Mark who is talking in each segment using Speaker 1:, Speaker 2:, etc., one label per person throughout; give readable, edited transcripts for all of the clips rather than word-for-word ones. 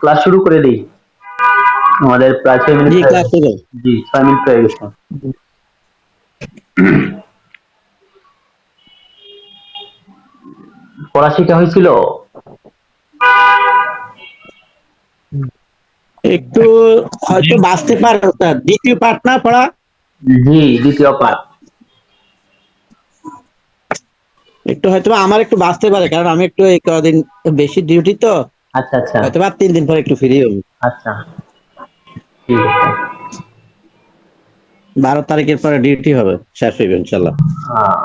Speaker 1: Class শুরু করে দিই। আমাদের প্রায় 6 মিনিট
Speaker 2: জি
Speaker 1: হয়ে
Speaker 2: ক্লাস
Speaker 1: গেছে।
Speaker 2: শুরু।
Speaker 1: জি, 6 মিনিট হয়ে গেছে। পড়া শিখা হয়েছিল?
Speaker 2: একটু হয়তো বাঁচতে পারে ওস্তাদ, দ্বিতীয় পার্ট না পড়া।
Speaker 1: জি, দ্বিতীয় পাঠ।
Speaker 2: একটু হয়তো আমার একটু বাঁচতে পারে, কারণ আমি একটু এই কদিন বেশি ডিউটি তো,
Speaker 1: আচ্ছা আচ্ছা
Speaker 2: হয়তো বা 3 দিন পরে একটু ফ্রি হবো।
Speaker 1: আচ্ছা, ঠিক আছে।
Speaker 2: 12 তারিখের পরে ডিউটি হবে, শেষ হইবে ইনশাল্লাহ।
Speaker 1: আহ,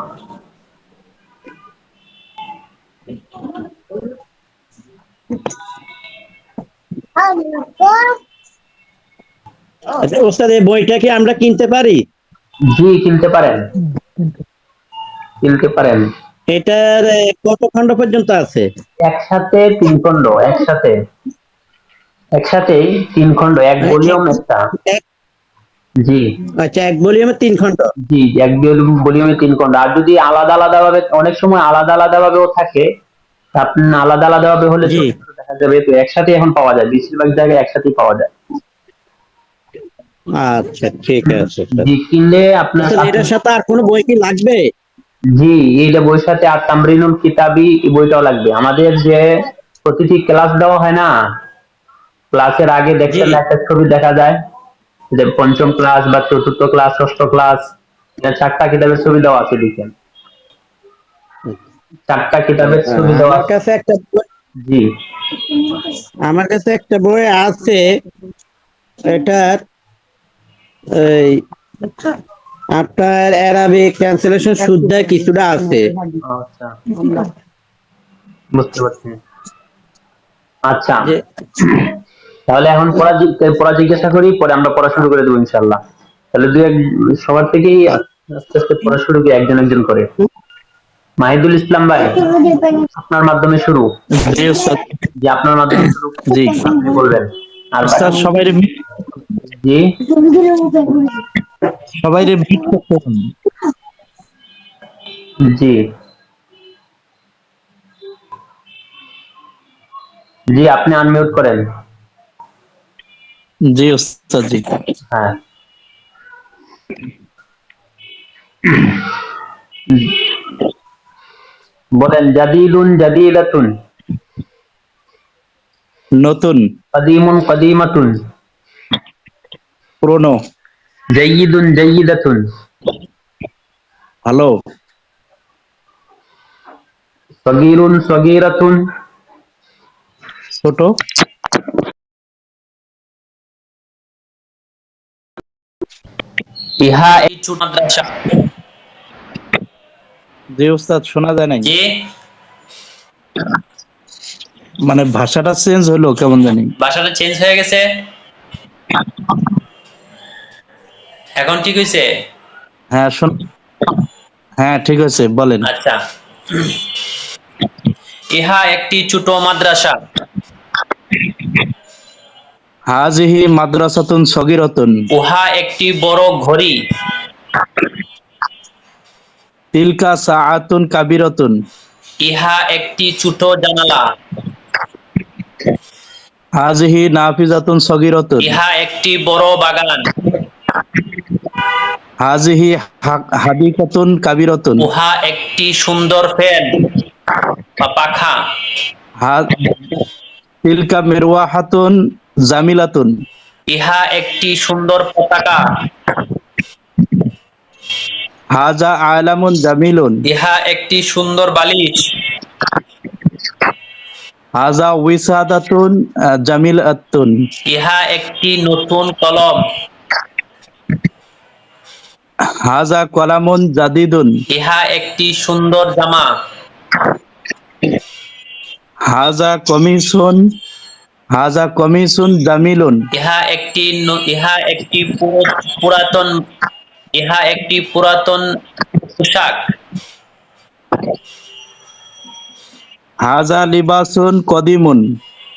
Speaker 2: আচ্ছা ওস্তাদ, এই বইটা কি আমরা কিনতে পারি?
Speaker 1: জি, কিনতে পারেন, কিনতে পারেন।
Speaker 2: এটার কত খণ্ড পর্যন্ত আছে?
Speaker 1: একসাথে 3 খণ্ড, একসাথে একসাথেই 3 খণ্ড, এক
Speaker 2: মানে
Speaker 1: ভলিউম একটা। জি
Speaker 2: আচ্ছা, এক ভলিউমে 3 খণ্ড।
Speaker 1: জি, এক ভলিউমে 3 খণ্ড। আর যদি আলাদা আলাদা ভাবে, অনেক সময় আলাদা আলাদা ভাবেও থাকে, আপনি আলাদা আলাদা ভাবে হলে
Speaker 2: জি
Speaker 1: ছোট ছোট দেখা যাবে, তো একসাথে এখন পাওয়া যায়, বেশিরভাগ জায়গায় একসাথেই পাওয়া যায়।
Speaker 2: আচ্ছা, ঠিক আছে স্যার।
Speaker 1: জি, কিনলে আপনার
Speaker 2: আচ্ছা,
Speaker 1: কাছে।
Speaker 2: এটার সাথে আর কোনো বই কি লাগবে?
Speaker 1: জি, এইটা বইয়ের সাথে আর তামরিনুল কিতাবি এই বইটাও লাগবে। আমাদের যে প্রতিটি ক্লাস দেওয়া হয় না, ক্লাসের আগে
Speaker 2: জি।
Speaker 1: দেখছেন একটা ছবি দেখা যায়, যে পঞ্চম ক্লাস বা চতুর্থ ক্লাস, ষষ্ঠ ক্লাস, 4টা কিতাবের ছবি দেওয়া আছে, দেখেন 4টা কিতাবের ছবি দেওয়া
Speaker 2: আমার
Speaker 1: আছে।
Speaker 2: কাছে একটা
Speaker 1: জি
Speaker 2: আমার কাছে একটা বই আছে। এটার এই আপনার অ্যারাবিক ট্রান্সলেশন শুদ্ধ কিছুটা আছে।
Speaker 1: আচ্ছা, বুঝতে পারছি। আচ্ছা,
Speaker 2: যে
Speaker 1: তাহলে এখন পড়া জিজ্ঞাসা করি, পরে আমরা পড়া শুরু করে দেবো ইনশাল্লাহ। তাহলে সবার থেকেই আস্তে আস্তে পড়া শুরু করি, একজন একজন করে। মাহিদুল ইসলাম ভাই, আপনার মাধ্যমে শুরু।
Speaker 3: জি ওস্তাদ।
Speaker 1: যে আপনার মাধ্যমে শুরু,
Speaker 3: জি
Speaker 1: আপনি বলবেন। আর
Speaker 3: ওস্তাদ,
Speaker 1: জি
Speaker 3: সবাইরে মিট করতে হবে।
Speaker 1: জি জি, আপনি আনমিউট করেন।
Speaker 3: জি ওস্তাদ জি।
Speaker 1: হ্যাঁ, বলেন। জাদিদুন জাদিদাতুন,
Speaker 3: নতুন,
Speaker 1: কাদিমুন কাদিমাতুন,
Speaker 3: পুরনো,
Speaker 1: জাইয়িদুন জাইয়িদাতুন,
Speaker 3: ভালো,
Speaker 1: সগীরুন সগীরাতুন,
Speaker 3: ছোট,
Speaker 1: ইহা এই ছোট মাদ্রাসা।
Speaker 3: জি ওস্তাদ, শোনা যায় নাই।
Speaker 1: জি,
Speaker 3: মানে ভাষাটা চেঞ্জ হলো কেমন জানি।
Speaker 1: ভাষাটা চেঞ্জ হয়ে গেছে, এখন ঠিক হয়েছে?
Speaker 3: হ্যাঁ হ্যাঁ ঠিক আছে, বলেন।
Speaker 1: আচ্ছা, ইহা একটি ছোট মাদ্রাসা।
Speaker 3: হাজিহি মাদ্রাসাতুন সগীরাতুন,
Speaker 1: উহা একটি বড় ঘড়ি।
Speaker 3: তিলকা সাআতুন কাবিরাতুন,
Speaker 1: ইহা একটি ছোট জানালা।
Speaker 3: হাজিহি নাফিজাতুন সগীরাতুন,
Speaker 1: ইহা একটি বড় বাগান।
Speaker 3: হাজিহি হাদিকাতুন কাবিরাতুন,
Speaker 1: উহা একটি সুন্দর ফ্যান বা পাখা।
Speaker 3: তিলকা মিরওয়াহাতুন জামিলাতুন,
Speaker 1: ইহা একটি সুন্দর পতাকা।
Speaker 3: হাজা আলামুন জামিলুন,
Speaker 1: ইহা একটি সুন্দর বালিশ।
Speaker 3: হাজা উইসাদাতুন জামিলাতুন,
Speaker 1: ইহা একটি নতুন কলম।
Speaker 3: হাজা কলামুন জাদিদুন,
Speaker 1: ইহা একটি সুন্দর জামা।
Speaker 3: হাজা কমিসুন হাজা কমিসুন জামিলুন,
Speaker 1: ইহা একটি পুরাতন ইহা একটি পুরাতন পোশাক।
Speaker 3: হাজা লিবাসুন কদিমুন,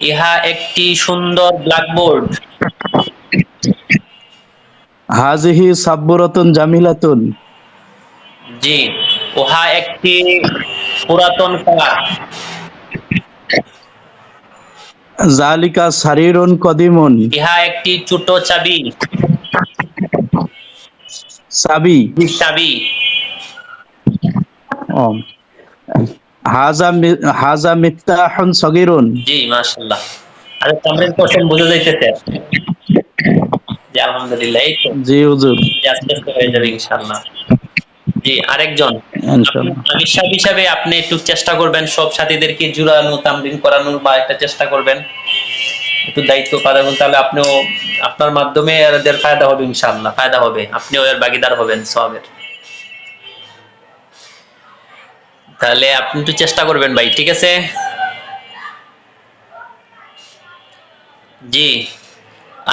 Speaker 1: ইহা একটি সুন্দর ব্ল্যাকবোর্ড।
Speaker 3: হাজিহি সাব্বুরাতুন জামিলাতুন,
Speaker 1: জি, উহা একটি পুরাতন কাঠ।
Speaker 3: জালিকা সারিরুন কদিমুন।
Speaker 1: ইহা একটি ছোট চাবি।
Speaker 3: চাবি।
Speaker 1: চাবি।
Speaker 3: ও হাজা মিফতাহুন সগীরুন।
Speaker 1: জি, মাশাআল্লাহ। আরে তামরিন কোশ্চেন বুঝে যাইতেছে। জি, আলহামদুলিল্লাহ। এই তো
Speaker 3: জি হুজুর,
Speaker 1: জি, আস্তে আস্তে হয়ে যাবে ইনশাআল্লাহ। জি, আরেকজন
Speaker 3: ইনশাআল্লাহ।
Speaker 1: আমির সাহেব হিসাবে আপনি একটু চেষ্টা করবেন সব সাথীদেরকে জুড়ানো, তামরিন করানোর বা একটা চেষ্টা করবেন, একটু দায়িত্ব পালন, তাহলে আপনিও আপনার মাধ্যমে এদের ফায়দা হবে ইনশাআল্লাহ, ফায়দা হবে, আপনিও এর ভাগীদার হবেন সওয়াবের। তাহলে আপনি একটু চেষ্টা করবেন ভাই, ঠিক আছে? জি,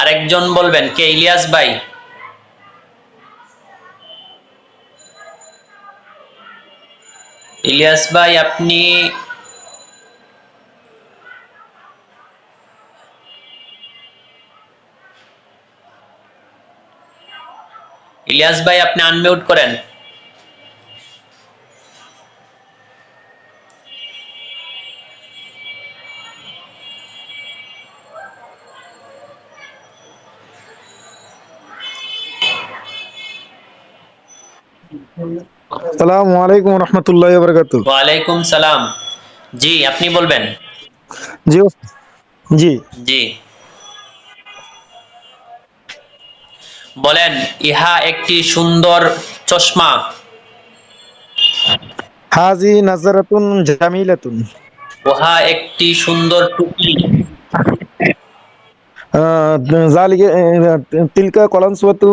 Speaker 1: আরেকজন বলবেন কে? ইলিয়াস ভাই। ইলিয়াস ভাই আপনি ইলিয়াস ভাই আপনি আনমিউট করেন।
Speaker 4: আসসালামু আলাইকুম রহমতুল্লাহি ওয়া বারাকাতুহু।
Speaker 1: ওয়ালাইকুম সালাম। জি, আপনি বলবেন।
Speaker 4: জি জি।
Speaker 1: জি, বলেন। ইহা একটি সুন্দর চশমা।
Speaker 4: হাজি নাজারাতুন জামিলাতুন।
Speaker 1: উহা একটি সুন্দর টুপি।
Speaker 4: জালিকা তিলকা কলানসওয়াতু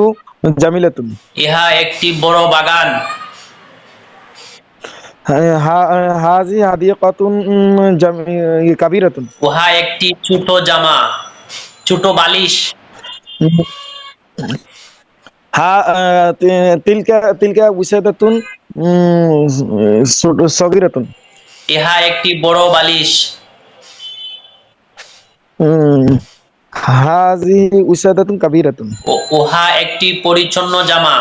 Speaker 4: জামিলাতুন।
Speaker 1: ইহা একটি বড় বাগান।
Speaker 4: হাজি হাদিকাতুন কাবীরাতুন।
Speaker 1: উহা একটি ছোট জামা, ছোট বালিশ।
Speaker 4: তিলকা তিলকা উসাদাতুন সগীরাতুন।
Speaker 1: ইহা একটি বড় বালিশ।
Speaker 4: হাজি উসাদাতুন কাবীরাতুন।
Speaker 1: উহা একটি পরিচ্ছন্ন জামা।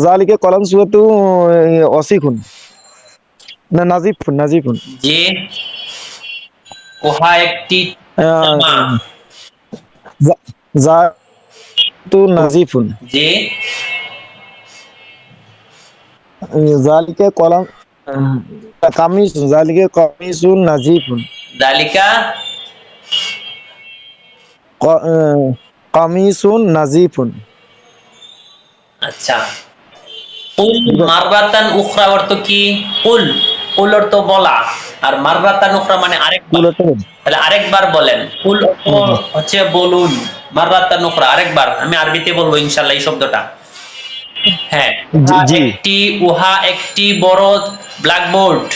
Speaker 4: জালিকা কলানসওয়াতু ওয়াসিকুন। না নাজিফুন নাজিফুন।
Speaker 1: যে উহা একটি জামা।
Speaker 4: জাতু নাজিফুন।
Speaker 1: যে
Speaker 4: জালিকা কলাম কামিজ জালিকা কামিজুন নাজিফুন।
Speaker 1: দালিকা
Speaker 4: কামিজুন নাজিফুন।
Speaker 1: আচ্ছা। কুল মাররাতান উখরা অর্থ কি? কুল, কুল অর্থ বলা, আর মাররাতান উখরা মানে আরেকবার। তাহলে আরেকবার বলেন। কুল অর্থ হচ্ছে বলুন, মাররাতান উখরা আরেকবার। আমি আরবিতে বলবো ইনশাআল্লাহ এই শব্দটা। হ্যাঁ,
Speaker 4: জি।
Speaker 1: উহা একটি বড় ব্ল্যাকবোর্ড।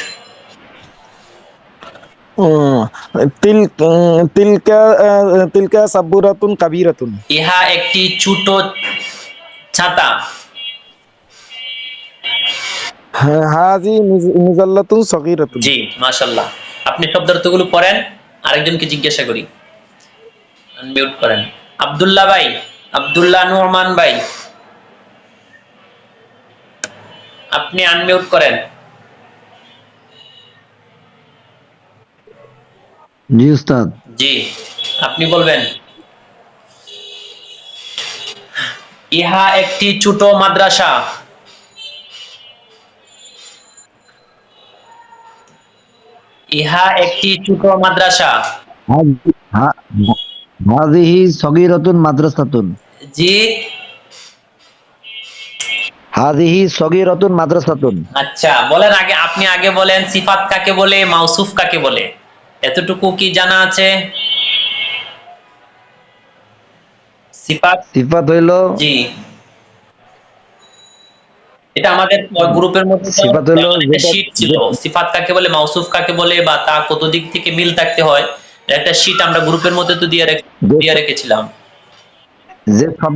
Speaker 4: তিল তিলকা তিলকা সাব্বুরাতুন কাবীরাতুন।
Speaker 1: ইহা একটি ছোট ছাতা।
Speaker 4: হাজি মুজাল্লাতুন সগীরাতুন।
Speaker 1: জি, মাশাআল্লাহ। আপনি শব্দার্থগুলো পড়েন, আরেকজনকে জিজ্ঞাসা করি। আনমিউট করেন। আব্দুল্লাহ ভাই, আব্দুল্লাহ নোমান ভাই, আপনি আনমিউট করেন।
Speaker 5: জি উস্তাদ।
Speaker 1: জি, আপনি বলবেন। ইহা একটি ছোট মাদ্রাসা। ইহা একটি ছোট মাদ্রাসা।
Speaker 5: হাযিহি সগীরাতুন মাদ্রাসাতুন।
Speaker 1: জি,
Speaker 5: হাযিহি সগীরাতুন মাদ্রাসাতুন।
Speaker 1: আচ্ছা বলেন। আপনি আগে বলেন সিফাত কাকে বলে, মাউসুফ কাকে বলে, এতটুকু কি জানা আছে? সিফাত।
Speaker 5: সিফাত হইল
Speaker 1: জি, এটা আমাদের গ্রুপের মধ্যে তো
Speaker 5: সিফাত হইল
Speaker 1: একটা
Speaker 5: যেটা
Speaker 1: শীট ছিল, সিফাত কাকে বলে, মাউসুফ কাকে বলে, বা তা কত দিক থেকে মিল থাকতে হয়, একটা শীট আমরা গ্রুপের মধ্যে তো দিয়ে রেখেছিলাম।
Speaker 5: যে সব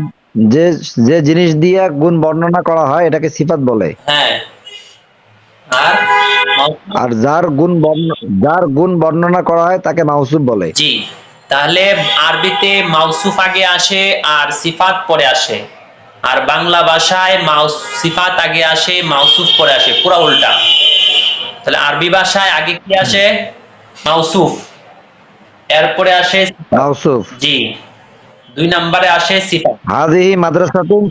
Speaker 5: যে যে জিনিস দিয়ে গুণ বর্ণনা করা হয় এটাকে সিফাত বলে।
Speaker 1: হ্যাঁ, আর মাউসুফ।
Speaker 5: আর যার গুণ বর্ণনা করা হয় তাকে মাউসুফ বলে।
Speaker 1: জি, তাহলে আরবিতে মাউসুফ আগে আসে আর সিফাত পরে আসে। আর বাংলা ভাষায় সিফাত আগে আসে, মাউসুফ পরে আসে, পুরা উল্টা। তাহলে আরবি ভাষায় আগে কি আসে? মাউসুফ, এরপরে আসে সিফাত।
Speaker 5: মাউসুফ।
Speaker 1: জি, 2 নম্বরে আসে সিফাত।
Speaker 5: হাদিহি মাদ্রাসাতুন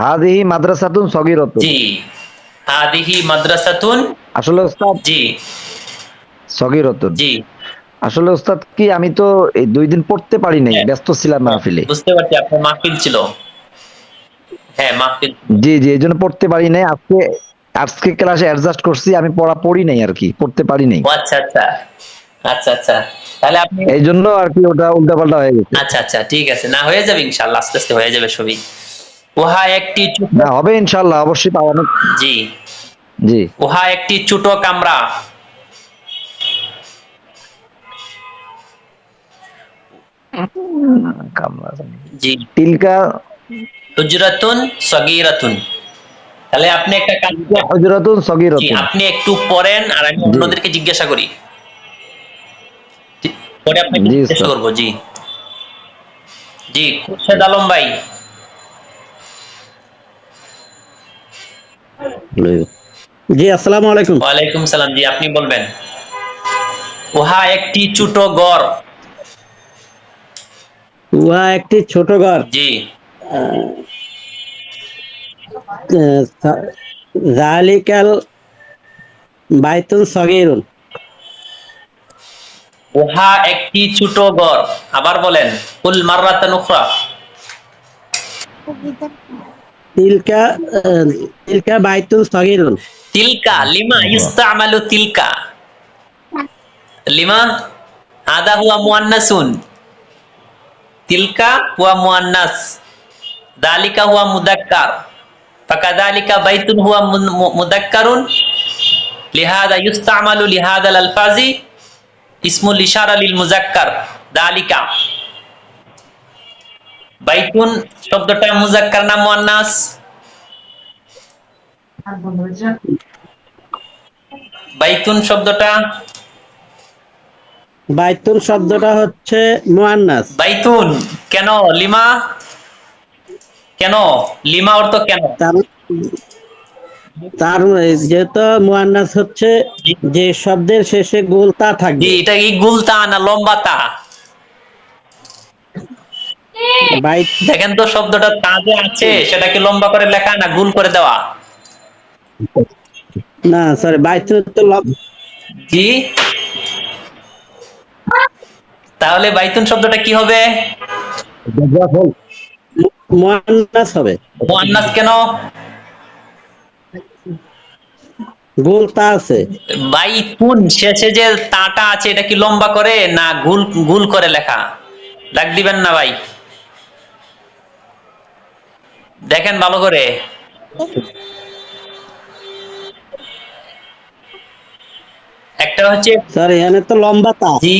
Speaker 5: হাদিহি মাদ্রাসাতুন সগীরাতুন।
Speaker 1: জি, হাদিহি মাদ্রাসাতুন।
Speaker 5: আসলে ওস্তাদ
Speaker 1: জি
Speaker 5: সগীরাতুন।
Speaker 1: জি,
Speaker 5: আসলে ওস্তাদ কি আমি তো এই 2 দিন পড়তে পারি নাই,
Speaker 1: হ্যাঁ,
Speaker 5: ব্যস্ত ছিলাম মাহফিলে।
Speaker 1: বুঝতে পারছি, আপনার মাহফিল ছিল। হ্যাঁ, মাহফিল।
Speaker 5: জি জি, এই জন্য পড়তে পারি নাই। আজকে আজকে ক্লাসে অ্যাডজাস্ট করছি, আমি পড়ি নাই আর কি, পড়তে পারি নাই।
Speaker 1: ও আচ্ছা আচ্ছা, আচ্ছা আচ্ছা, তাহলে আপনি,
Speaker 5: এই জন্য আর কি ওটা উল্টাপাল্টা হয়ে গেছে।
Speaker 1: আচ্ছা আচ্ছা, ঠিক আছে, না হয়ে যাবে ইনশাআল্লাহ, আস্তে আস্তে হয়ে যাবে সবই। উহা একটি
Speaker 5: না হবে ইনশাআল্লাহ, অবশ্যই পাওয়ানো।
Speaker 1: জি,
Speaker 5: জি।
Speaker 1: উহা একটি ছোট কামরা। জি,
Speaker 5: তিলকা
Speaker 1: হুজরাতুন সগীরাতুন। তাহলে আপনি একটা কাজ করেন।
Speaker 5: হুজরাতুন
Speaker 1: জি,
Speaker 5: সগীরাতুন।
Speaker 1: আপনি একটু পড়েন আর আমি
Speaker 5: জি
Speaker 1: অন্যদেরকে জিজ্ঞাসা করি, পরে আপনাকে
Speaker 5: জি
Speaker 1: জিজ্ঞাসা
Speaker 5: উস্তাদ।
Speaker 1: করবো। জি জি, খুরশেদ আলম ভাই।
Speaker 2: জি, আসসালামু আলাইকুম।
Speaker 1: ওয়ালাইকুম সালাম। জি, আপনি বলবেন। উহা একটি ছোট ঘর।
Speaker 2: উহা একটি ছোট ঘর।
Speaker 1: জি,
Speaker 2: জালিকাল বাইতুন সগীরুন।
Speaker 1: উহা একটি ছোট ঘর। আবার বলেন, কুল মাররাতান উখরা।
Speaker 2: তিলকা তিলকা বাইতুন সগীরুন।
Speaker 1: তিলকা লিমা ইস্তামালু তিলকা, লিমা আদা হুয়া মুআন্নাসুন, তিলকা হুয়া মুআন্নাস, দালিকা হুয়া মুদাক্কার, ফাকাযালিকা বাইতুন হুয়া মুদাক্কারুন, লিহাযা ইস্তামালু লিহাযাল আলফাজি ইসমুল ইশারা লিল মুযাক্কার দালিকা। বাইতুন শব্দটা মুযাক্কার না মুআন্নাস? বাইতুন শব্দটা,
Speaker 2: বাইতুন শব্দটা হচ্ছে মুআন্নাস।
Speaker 1: বাইতুন কেন লিমা, কেন লিমা অর্থ কেন?
Speaker 2: তার তার যেহেতু মুআন্নাস হচ্ছে
Speaker 1: জি,
Speaker 2: যে শব্দের শেষে গোলতা থাকবে।
Speaker 1: এটা কি গুলতা না লম্বা তা?
Speaker 2: বাইত
Speaker 1: দেখেন তো শব্দটা তা যে আছে সেটা কি লম্বা করে লেখা না গুল করে দেওয়া?
Speaker 2: না সরি, বাইতুন তো
Speaker 1: জি, তাহলে বাইতুন শব্দটা কি হবে?
Speaker 2: মুআন্নাস হবে।
Speaker 1: মুআন্নাস কেন?
Speaker 2: গোলতা আছে।
Speaker 1: বাইতুন শেষে যে তাটা আছে এটা কি লম্বা করে না গুল গুল করে লেখা? ডাক দিবেন না ভাই, দেখেন ভালো করে। একটা হচ্ছে,
Speaker 2: সরি, এখানে তো লম্বা তা,
Speaker 1: জি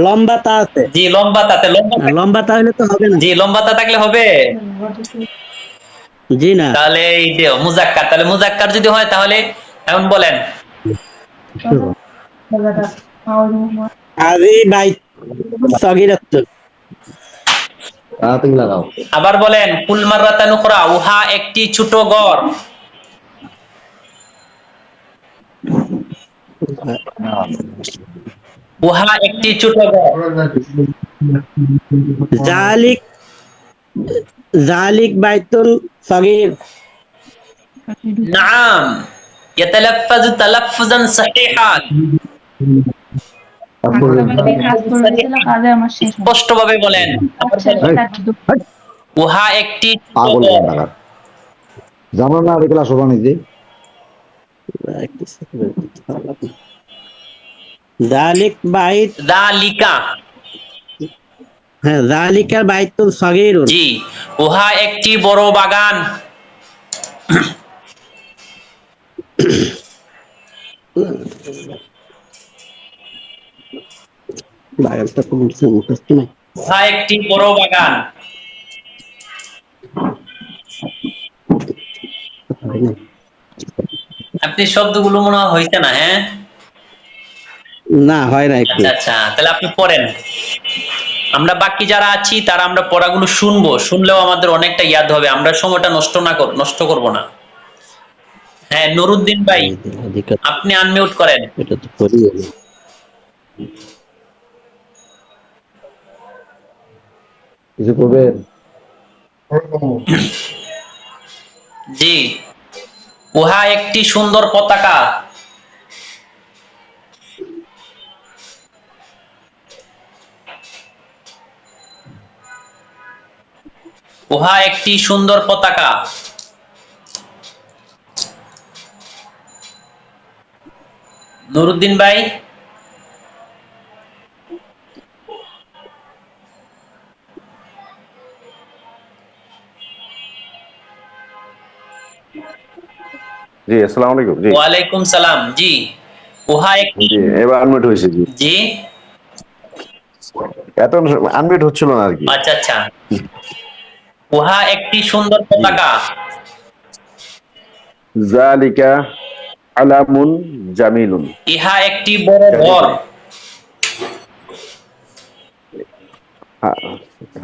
Speaker 2: লম্বা তা আছে।
Speaker 1: জি, লম্বা তাতে লম্বা
Speaker 2: লম্বা তা হলে তো হবে না।
Speaker 1: জি, লম্বা তা থাকলে হবে।
Speaker 2: জি না।
Speaker 1: তাহলে এই যে মুজাক্কার, তাহলে মুজাক্কার যদি হয় তাহলে এখন বলেন।
Speaker 2: আদি বাইত সগীরাতুন।
Speaker 1: আবার বলেন, কুল মাররাতান উখরা, উহা একটি ছোট ঘর। উহা একটি ছোট ঘর।
Speaker 2: জালিক জালিক বাইতুন সগীর।
Speaker 1: নাম ইয়াতালাফফাজু তালাফফুজান সহিহান, স্পষ্টভাবে বলেন। আবার বলেন, উহা একটি ছোট
Speaker 5: পাগল
Speaker 1: ঘর।
Speaker 5: টাকা জানো না আর ক্লাস হবে নাকি?
Speaker 2: জালিক বাইত,
Speaker 1: যালিকা,
Speaker 2: হ্যাঁ, জালিকাল বাইতুন সগীরুন।
Speaker 1: জি, উহা একটি বড় বাগান।
Speaker 2: বাগানটা তো মুখস্থ নাই।
Speaker 1: উহা একটি বড় বাগান। আপনি শব্দগুলো মনে হয় হইছে না, হ্যাঁ?
Speaker 2: না, হয় না একটু।
Speaker 1: আচ্ছা আচ্ছা, তাহলে আপনি পড়েন।
Speaker 6: আমরা বাকি যারা আছি তারা আমরা পড়াগুলো শুনবো, শুনলেও আমাদের অনেকটা ইয়াদ হবে, আমরা সময়টা নষ্ট করব না। হ্যাঁ নুরুদ্দিন ভাই, আপনি আনমিউট করেন।
Speaker 2: এটা তো করি আমি।
Speaker 5: কিছু করবেন?
Speaker 6: জি, উহা একটি সুন্দর পতাকা। উহা একটি সুন্দর পতাকা। নুরুদ্দিন ভাই,
Speaker 7: জি আসসালামু আলাইকুম। জি
Speaker 6: ওয়ালাইকুম সালাম। জি, উহা একটি,
Speaker 7: জি এবার আনমিউট হয়েছে। জি
Speaker 6: জি
Speaker 7: এত আনমিউট হচ্ছিল না আর কি।
Speaker 6: আচ্ছা আচ্ছা, উহা একটি সুন্দর পতাকা।
Speaker 7: জালিকা আলামুন জামিলুন।
Speaker 6: ইহা একটি বড় ঘর।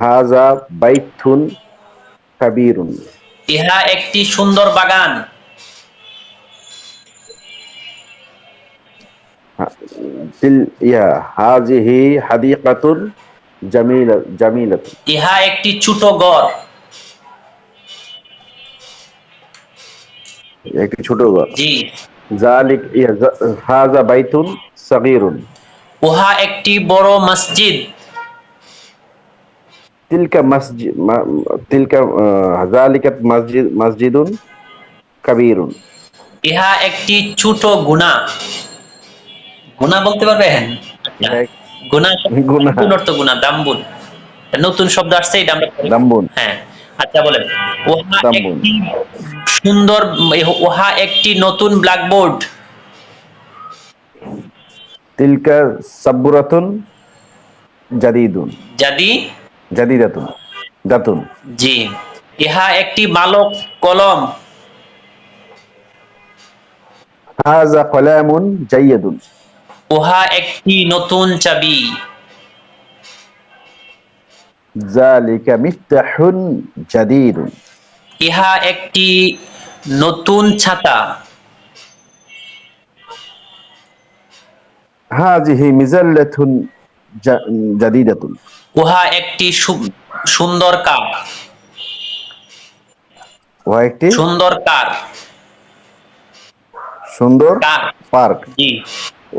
Speaker 7: হাজা বাইতুন কাবীরুন।
Speaker 6: ইহা একটি সুন্দর বাগান।
Speaker 7: হাজিহি হাদিকাতুন জামিলাতুন।
Speaker 6: ইহা একটি ছোট ঘর।
Speaker 7: একটি ছোট ঘর।
Speaker 6: জি,
Speaker 7: হাজা বাইতুন সাগীরুন।
Speaker 6: উহা একটি বড় মসজিদ।
Speaker 7: জালিকা মসজিদুন কাবীরুন।
Speaker 6: ইহা একটি ছোট গুনাহ। গুনাহ বলতে পারবেন? গুনাহ
Speaker 7: গুনাহ।
Speaker 6: নতুন অর্থ গুনাহ, দাম্বুন। নতুন শব্দ আসছে, এটা আমরা
Speaker 7: দাম্বুন।
Speaker 6: হ্যাঁ। আচ্ছা বলেন, উহা
Speaker 7: দাম্বুন।
Speaker 6: একটি সুন্দর, উহা একটি নতুন ব্ল্যাকবোর্ড।
Speaker 7: তিলকা সাব্বুরাতুন জাদিদুন। জাদিদাতুন। দাতুন।
Speaker 6: জি, ইহা একটি ভালো কলম।
Speaker 7: হাজা কলামুন জাইয়্যিদুন।
Speaker 6: উহা একটি নতুন চাবি।
Speaker 7: জালিকা মিফতাহুন জাদিদুন।
Speaker 6: ইহা একটি নতুন ছাতা।
Speaker 7: হাজিহি মিজাল্লাতুন জাদিদাতুন।
Speaker 6: উহা একটি সুন্দর কার।
Speaker 7: ওয়া একটি
Speaker 6: সুন্দর কার।
Speaker 7: সুন্দর
Speaker 6: কার।
Speaker 7: পার্ক।
Speaker 6: জি,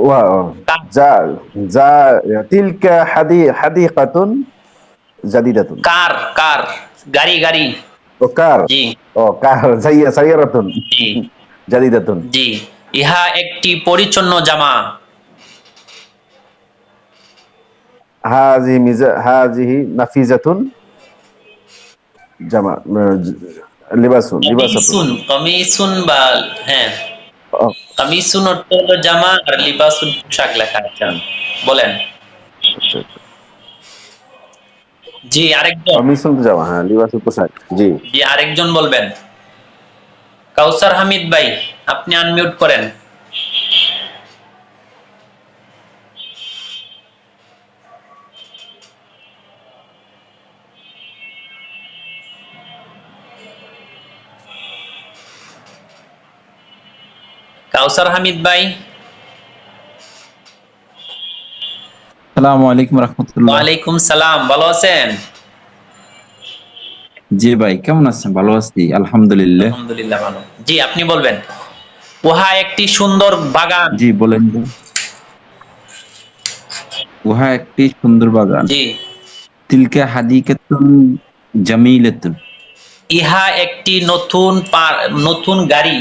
Speaker 7: ওয়া
Speaker 6: কার।
Speaker 7: যা যা তিলকা হাদিকাতুন জাদিদাতুন।
Speaker 6: কার, কার, গাড়ি, গাড়ি।
Speaker 7: ও কার।
Speaker 6: জি,
Speaker 7: ও কার সাইয়ারাতুন
Speaker 6: জি,
Speaker 7: জাদিদাতুন।
Speaker 6: জি, ইহা একটি পরিচ্ছন্ন জামা।
Speaker 7: হাজিহি নাফিজাতুন জামা লিবাসাতুন।
Speaker 6: কমিসুন বা হ্যাঁ,
Speaker 7: ও,
Speaker 6: কামিসুন অর্থ হলো জামা, আর লিবাসুন পোশাক লেখা আছে। বলেন।
Speaker 7: আচ্ছা।
Speaker 6: জি, আরেকজন।
Speaker 7: কমিশন তো জামা, হ্যাঁ লিবাসুল পোশাক। জি
Speaker 6: জি, আরেকজন বলবেন। কাউসার হামিদ ভাই, আপনি আনমিউট করেন। কাউসার হামিদ ভাই।
Speaker 8: আসসালামু আলাইকুম রাহমাতুল্লাহ।
Speaker 6: ওয়ালাইকুম সালাম, ভালো আছেন?
Speaker 8: জি ভাই, কেমন আছেন? ভালো আছি আলহামদুলিল্লাহ।
Speaker 6: আলহামদুলিল্লাহ ভালো। জি, আপনি বলবেন। উহা একটি সুন্দর বাগান।
Speaker 8: জি বলেন ভাই। উহা একটি সুন্দর বাগান।
Speaker 6: জি,
Speaker 8: তিলকা হাদিকাতুন জামিলাতুন।
Speaker 6: ইহা একটি নতুন গাড়ি।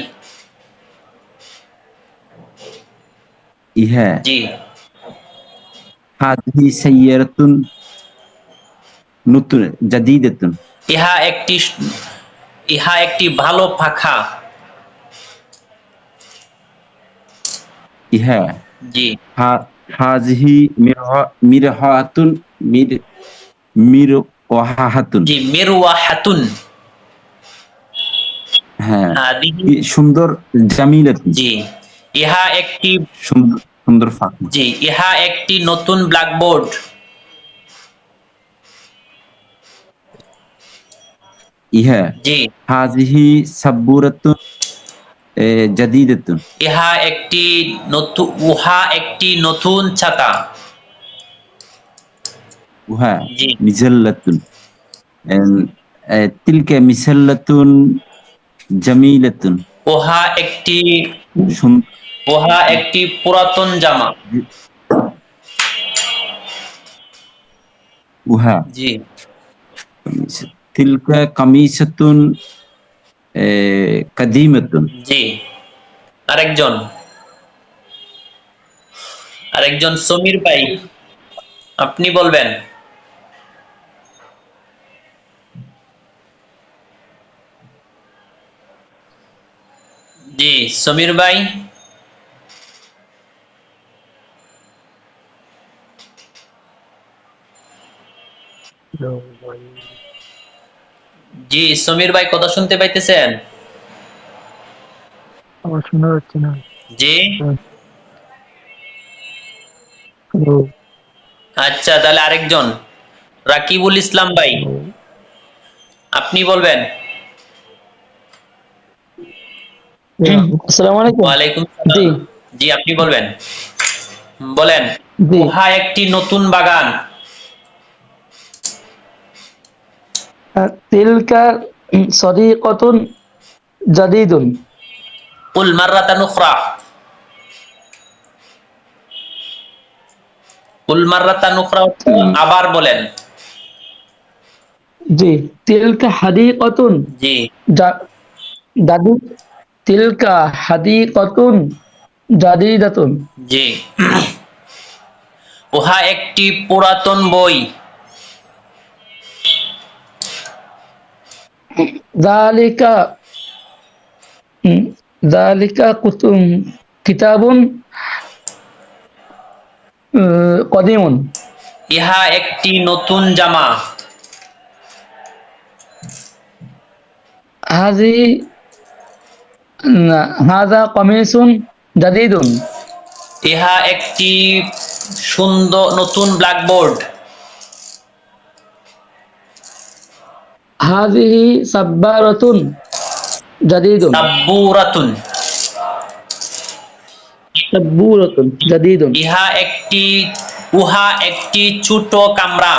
Speaker 8: ইহা
Speaker 6: জি,
Speaker 8: হাদিহি সাইয়ারাতুন নতুন জাদিদাতুন।
Speaker 6: ইহা একটি ভালো পাখা।
Speaker 8: ইহা
Speaker 6: জি,
Speaker 8: হাজিহি মিরহাতুন মিরওয়াহাতুন।
Speaker 6: জি, মিরওয়াহাতুন।
Speaker 8: হ্যাঁ,
Speaker 6: হাদিহি।
Speaker 8: সুন্দর জামিলাতুন।
Speaker 6: জি, ইহা একটি,
Speaker 8: সুন্দর সুন্দর ফাঁকা।
Speaker 6: জি, ইহা একটি নতুন ব্ল্যাকবোর্ড।
Speaker 8: ইহা
Speaker 6: জি।
Speaker 8: হাজিহি সাব্বুরাতুন জাদিদাতুন।
Speaker 6: উহা একটি নতুন ছাতা।
Speaker 8: উহা
Speaker 6: জি।
Speaker 8: মিজাল্লাতুন। তিলকা মিসাল্লাতুন জামিলাতুন।
Speaker 6: উহা একটি
Speaker 8: সুন্দর।
Speaker 6: পুরাতন জামা।
Speaker 8: উহা
Speaker 6: জি।
Speaker 8: তিলকা কামিসাতুন কাদিমাতুন।
Speaker 6: জি। আরেকজন সমীর ভাই, আপনি বলবেন। জি, সমীর ভাই। জি, সমীর ভাই কথা শুনতে পাইতেছেন?
Speaker 4: আমার শোনা যাচ্ছে না।
Speaker 6: জি। আচ্ছা, তাহলে আরেকজন রাকিবুল ইসলাম ভাই, আপনি বলবেন।
Speaker 9: আসসালামু আলাইকুম।
Speaker 6: ওয়ালাইকুম
Speaker 9: জি
Speaker 6: সালাম। জি, আপনি বলবেন। বলেন।
Speaker 9: জি
Speaker 6: উহা একটি নতুন বাগান।
Speaker 9: তিলকা সদিকাতুন জাদিদুন।
Speaker 6: কুল মাররাতান উখরা। আবার বলেন।
Speaker 9: জি তিলকা হাদিকাতুন
Speaker 6: জি।
Speaker 9: জাদি তিলকা হাদিকাতুন জাদিদাতুন।
Speaker 6: জি। উহা একটি পুরাতন বই।
Speaker 9: যালিকা যালিকা কিতাবুন কদিমুন।
Speaker 6: ইহা একটি নতুন জামা।
Speaker 9: হাজি হাজা কমিসুন জাদিদুন।
Speaker 6: ইহা একটি সুন্দর নতুন ব্ল্যাকবোর্ড।
Speaker 9: হাজিহি সাব্বারাতুন জাদিদুন। সাব্বুরাতুন জাদিদুন।
Speaker 6: উহা একটি ছোট কামরা।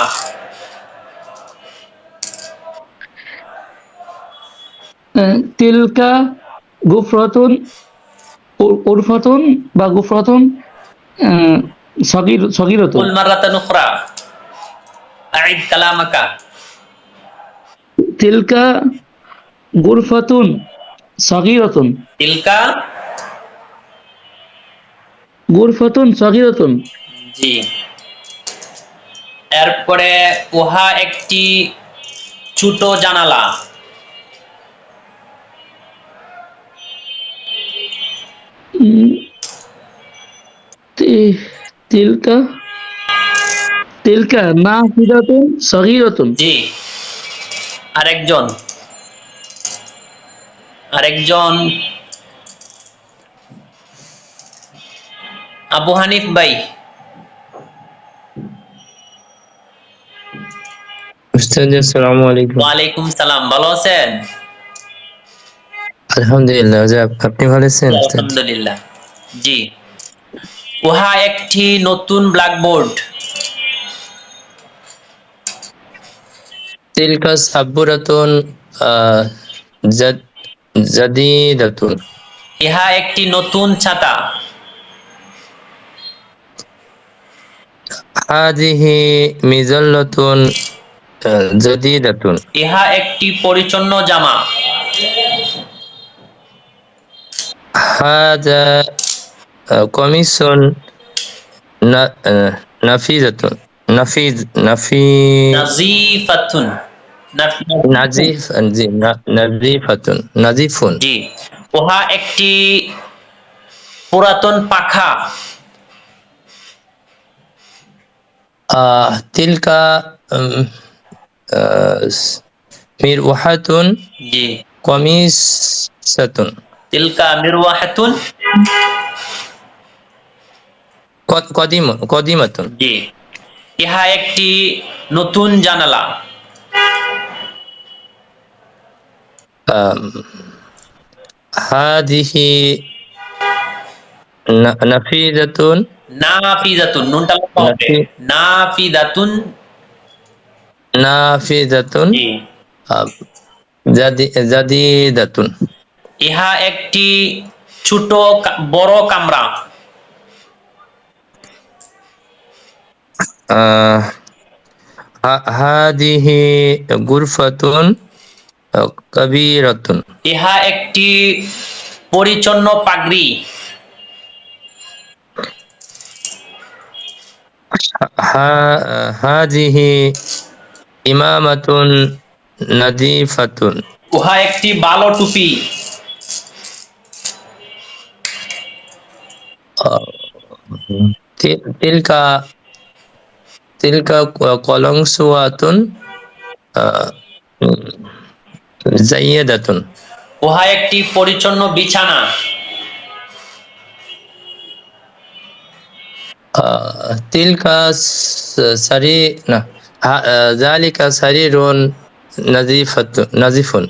Speaker 9: তিলকা গুফরাতুন উরফাতুন বা গুফরাতুন সগীরাতুন।
Speaker 6: কুল মাররাতান উখরা। আইদ কালামাকা।
Speaker 9: তিলকা গুরফাতুন সগীরাতুন।
Speaker 6: তিলকা।
Speaker 9: গুরফাতুন সগীরাতুন।
Speaker 6: জি। এরপরে উহা একটি ছোট জানালা।
Speaker 9: তিলকা তিলকা নাফিদাতুন সগীরাতুন।
Speaker 6: জি। আরেকজন আবু হানিফ ভাই।
Speaker 10: উস্তাদ আসসালামু আলাইকুম।
Speaker 6: ওয়ালাইকুম সালাম। ভালো আছেন?
Speaker 10: আলহামদুলিল্লাহ। আপনি ভালো আছেন?
Speaker 6: আলহামদুলিল্লাহ। জি। উহা একটি নতুন ব্ল্যাকবোর্ড।
Speaker 10: তিলকা সাব্বুরাতুন জাদিদাতুন।
Speaker 6: ইহা একটি নতুন ছাতা।
Speaker 10: হাযিহি মিজাল্লাতুন জাদিদাতুন।
Speaker 6: ইহা একটি পরিচ্ছন্ন জামা।
Speaker 10: হাযা কমিসুন নাফিজাতুন
Speaker 6: নাজিফাতুন।
Speaker 10: নাজিফুন।
Speaker 6: জি। উহা একটি পুরাতন পাখা।
Speaker 10: তিলকা মিরওয়াহাতুন
Speaker 6: জি।
Speaker 10: কমিসাতুন।
Speaker 6: তিলকা মিরওয়াহাতুন
Speaker 10: কদিমাতুন।
Speaker 6: জি। ইহা একটি নতুন জানালা।
Speaker 10: হাদিহি নাফিজাতুন
Speaker 6: নাফিজাতুন, নুনটা লম্বা হবে। নাফিজাতুন,
Speaker 10: নাফিজাতুন
Speaker 6: জি।
Speaker 10: জাদিদাতুন।
Speaker 6: ইহা একটি ছোট বড় কামরা।
Speaker 10: হাদিহি গুরফাতুন কাবীরাতুন।
Speaker 6: ইহা একটি পরিচ্ছন্ন পাগড়ি।
Speaker 10: হাদিহি ইমামাতুন নাদিফাতুন।
Speaker 6: উহা একটি ভালো টুপি।
Speaker 10: তিলকা তিলকা কলংসুয়াতুন জাইয়াদাতুন।
Speaker 6: উহা একটি পরিচ্ছন্ন বিছানা।
Speaker 10: তিলকা সারি না জালিকা সারিরুন নাজিফুন।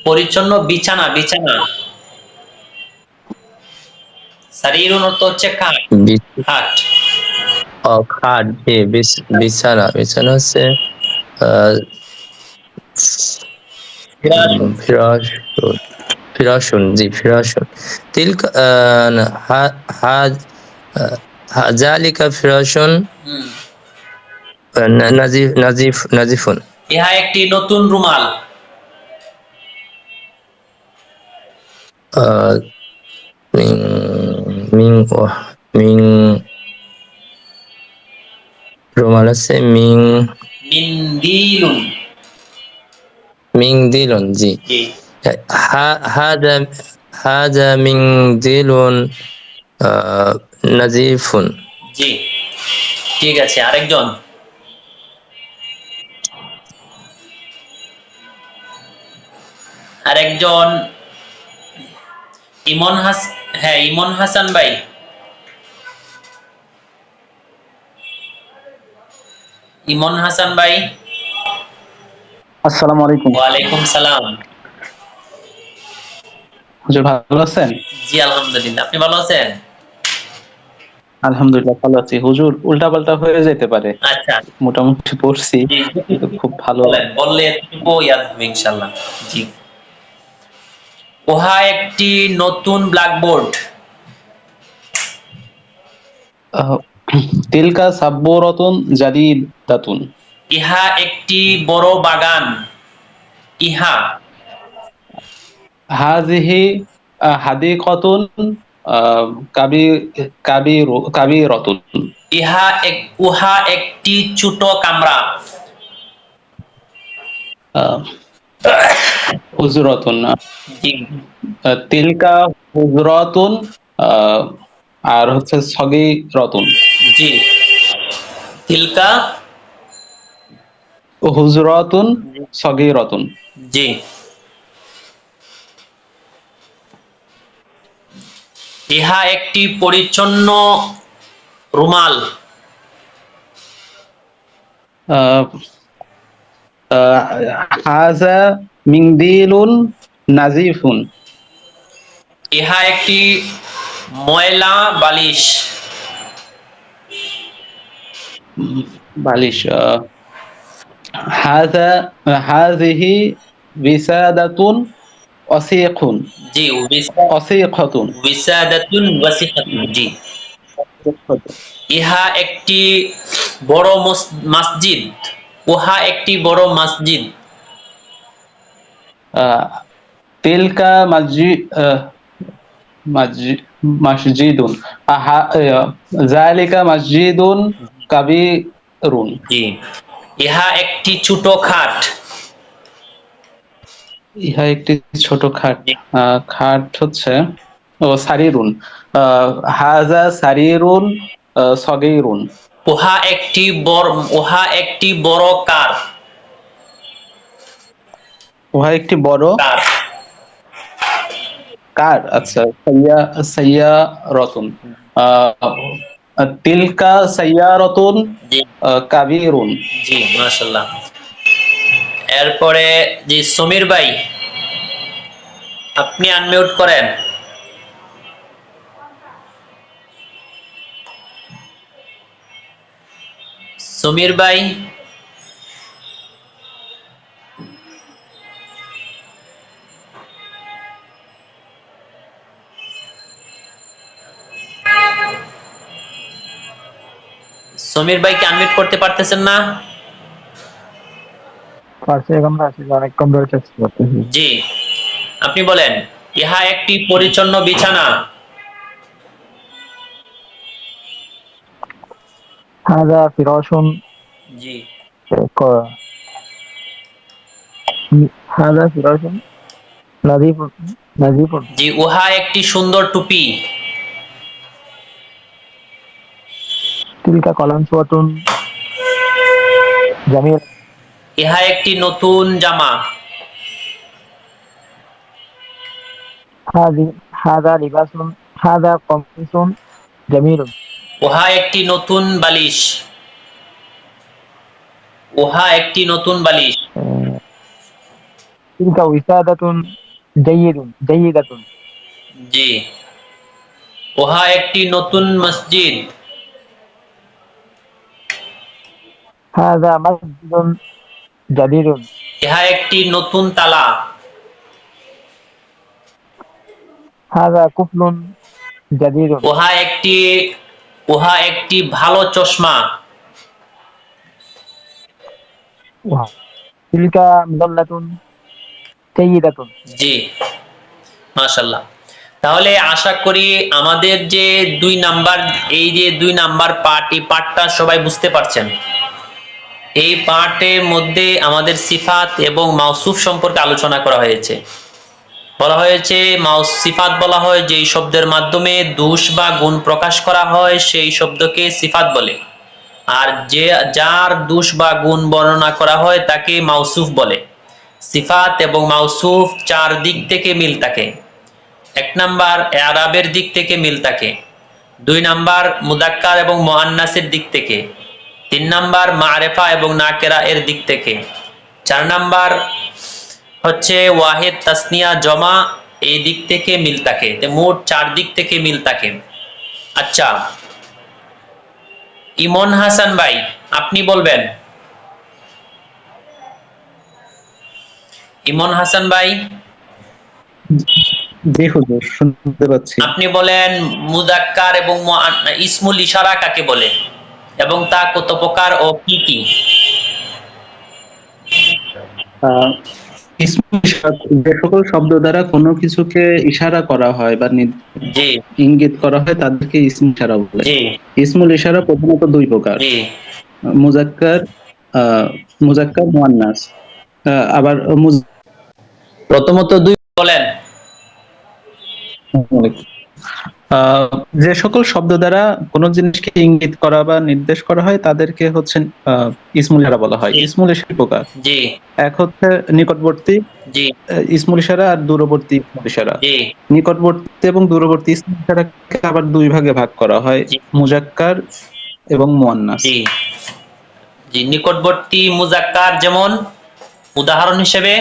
Speaker 6: পরিচ্ছন্ন বিছানা, বিছানা। সারিরুন অর্থ হচ্ছে খাট। খাট।
Speaker 10: খাট, বিছানা, বিছানা হচ্ছে ফিরাশুন, জি ফিরাশুন। তিলকা জালিকা ফিরাশুন নাজিফুন।
Speaker 6: ইহা একটি নতুন রুমাল।
Speaker 10: রুমাল আছে
Speaker 6: মিনদিলুন,
Speaker 10: মিংদিলুন, জি। হাদা মিংদিলুন নাজিফুন।
Speaker 6: জি, ঠিক আছে। আরেকজন। আরেকজন ইমন হাসান ভাই। ইমন হাসান ভাই।
Speaker 3: আসসালামু আলাইকুম।
Speaker 6: ওয়ালাইকুম সালাম।
Speaker 3: হুজুর ভালো আছেন?
Speaker 6: জি আলহামদুলিল্লাহ, আপনি ভালো আছেন?
Speaker 3: আলহামদুলিল্লাহ ভালো আছি। হুজুর উল্টাপাল্টা হয়ে যেতে পারে,
Speaker 6: আচ্ছা,
Speaker 3: মোটামুটি পড়ছি,
Speaker 6: জি,
Speaker 3: কিন্তু খুব ভালো।
Speaker 6: বললে এতটুকু ইয়াদ হবে ইনশাআল্লাহ। জি। উহা একটি নতুন ব্ল্যাকবোর্ড।
Speaker 3: তিলকা সাব্বুরাতুন জাদিদাতুন।
Speaker 6: ইহা একটি বড় বাগান। ইহা
Speaker 3: হাযিহি হাদিকাতুন কাবীরাতুন।
Speaker 6: উহা একটি ছোট কামরা।
Speaker 3: হুজরাতুন।
Speaker 6: জি,
Speaker 3: তিলকা হুজরাতুন আর হচ্ছে সগীরাতুন।
Speaker 6: জি। তিলকা
Speaker 3: হুজরাতুন সগীরাতুন।
Speaker 6: জি। ইহা একটি পরিচ্ছন্ন রুমাল।
Speaker 3: হাযা মিংদিলুন নাজিফুন।
Speaker 6: ইহা একটি ময়লা বালিশ।
Speaker 3: বালিশ। হাযিহি বিসাদাতুন ওয়াসিকুন।
Speaker 6: জি,
Speaker 3: ওয়াসিকাতুন।
Speaker 6: উইসাদাতুন ওয়াসিকাতুন। জি। ইহা একটি বড় মসজিদ। উহা একটি বড় মসজিদ।
Speaker 3: তিলকা মসজিদুন। যালিকা মসজিদুন কাবীরুন।
Speaker 6: জি। ইহা একটি ছোট খাট।
Speaker 3: ইহা একটি ছোট খাট।
Speaker 6: জি।
Speaker 3: খাট হচ্ছে সারিরুন। হাযা সারিরুন সগীরুন।
Speaker 6: উহা একটি বড় কার।
Speaker 3: উহা একটি বড়
Speaker 6: কার।
Speaker 3: কার। আচ্ছা, সাইয়ারাতুন। তিলকা সাইয়ারাতুন
Speaker 6: জি,
Speaker 3: কাবীরুন।
Speaker 6: জি, মাশাআল্লাহ। এরপরে জি সমীর ভাই। আপনি আনমিউট করেন। সমীর ভাই, সমীর ভাই কি আনমিউট করতে পারতেছেন না?
Speaker 4: পারছি, এখন পারছি, অনেকক্ষণ ধরে চেষ্টা করতেছি।
Speaker 6: জি, আপনি বলেন। ইহা একটি পরিচ্ছন্ন বিছানা।
Speaker 4: হাজা ফিরাশুন
Speaker 6: জি,
Speaker 4: হাজা ফিরাশুন নাজিফুন নাজিফুন
Speaker 6: জি, উহা একটি সুন্দর টুপি।
Speaker 4: তিলকা কলামসুয়াতুন জামিল
Speaker 6: ইহা একটি নতুন জামা।
Speaker 4: হাজা লিবাসুন হাজা কমিসুন জামিলুন
Speaker 6: উহা একটি নতুন বালিশ। উহা একটি নতুন বালিশ।
Speaker 4: তিলকা উইসাদাতুন জাইয়িদাতুন
Speaker 6: জি, উহা একটি নতুন মসজিদ।
Speaker 4: হাজা মসজিদুন জাদিদুন
Speaker 6: ইহা একটি নতুন তালা।
Speaker 4: হাজা কুফলুন জাদিদুন
Speaker 6: উহা একটি ভালো চশমা।
Speaker 4: তিলকা মুদাল্লাতুন জাইয়িদাতুন।
Speaker 6: জি, মাশাআল্লাহ। তাহলে আশা করি আমাদের যে 2 নাম্বার, এই যে 2 নাম্বার পার্ট, এই পার্টটা সবাই বুঝতে পারছেন। এই পার্টের মধ্যে আমাদের সিফাত এবং মাউসুফ সম্পর্কে আলোচনা করা হয়েছে। বলা হয়েছে সিফাত বলা হয় যেই শব্দের মাধ্যমে দোষ বা গুণ প্রকাশ করা হয় সেই শব্দকে সিফাত বলে, আর যার দোষ বা গুণ বর্ণনা করা হয় তাকে মাউসুফ বলে। সিফাত এবং মাউসুফ 4 দিক থেকে মিল থাকে। 1 নাম্বার ইআরাবের দিক থেকে মিল থাকে, 2 নাম্বার মুযাক্কার এবং মুআন্নাসের দিক থেকে, 3 নাম্বার মা'রিফা এবং নাকেরা এর দিক থেকে, 4 নাম্বার হচ্ছে ওয়াহিদ তাসনিয়া জমা এই দিক থেকে মিল থাকে। মোট 4 দিক থেকে মিল থাকে। আচ্ছা, ইমন হাসান ভাই আপনি বলবেন। ইমন হাসান ভাই,
Speaker 3: জি হুজুর, শুনতে পাচ্ছি।
Speaker 6: আপনি বলেন মুযাক্কার এবং ইসমুল ইশারা কাকে বলে এবং তা কত প্রকার ও কি কি?
Speaker 3: ইসমুল ইশারা, যে সকল শব্দ দ্বারা কোনো কিছুকে ইশারা করা হয় বা
Speaker 6: জি,
Speaker 3: ইঙ্গিত করা হয় তাদেরকে ইসমুল ইশারা বলে।
Speaker 6: জি,
Speaker 3: ইসমুল ইশারা প্রধানত 2 প্রকার,
Speaker 6: জি,
Speaker 3: মুযাক্কার মুযাক্কার মুআন্নাস। আবার
Speaker 6: প্রথমত 2 বলেন।
Speaker 3: যে সকল শব্দ দ্বারা কোনো জিনিসকে ইঙ্গিত করা বা নির্দেশ করা হয় তাদেরকে হচ্ছে ইসমুল ইশারা বলা হয়। ইসমুল ইশারা প্রকার,
Speaker 6: জি,
Speaker 3: এক হচ্ছে নিকটবর্তী
Speaker 6: জি,
Speaker 3: ইসমুল ইশারা আর দূরবর্তী ইসমুল ইশারা।
Speaker 6: জি,
Speaker 3: নিকটবর্তী এবং দূরবর্তী ইসমুল ইশারাকে আবার 2 ভাগে ভাগ করা হয়,
Speaker 6: জি,
Speaker 3: মুযাক্কার এবং মুআন্নাস।
Speaker 6: জি, জি। নিকটবর্তী মুযাক্কার যেমন উদাহরণ হিসেবে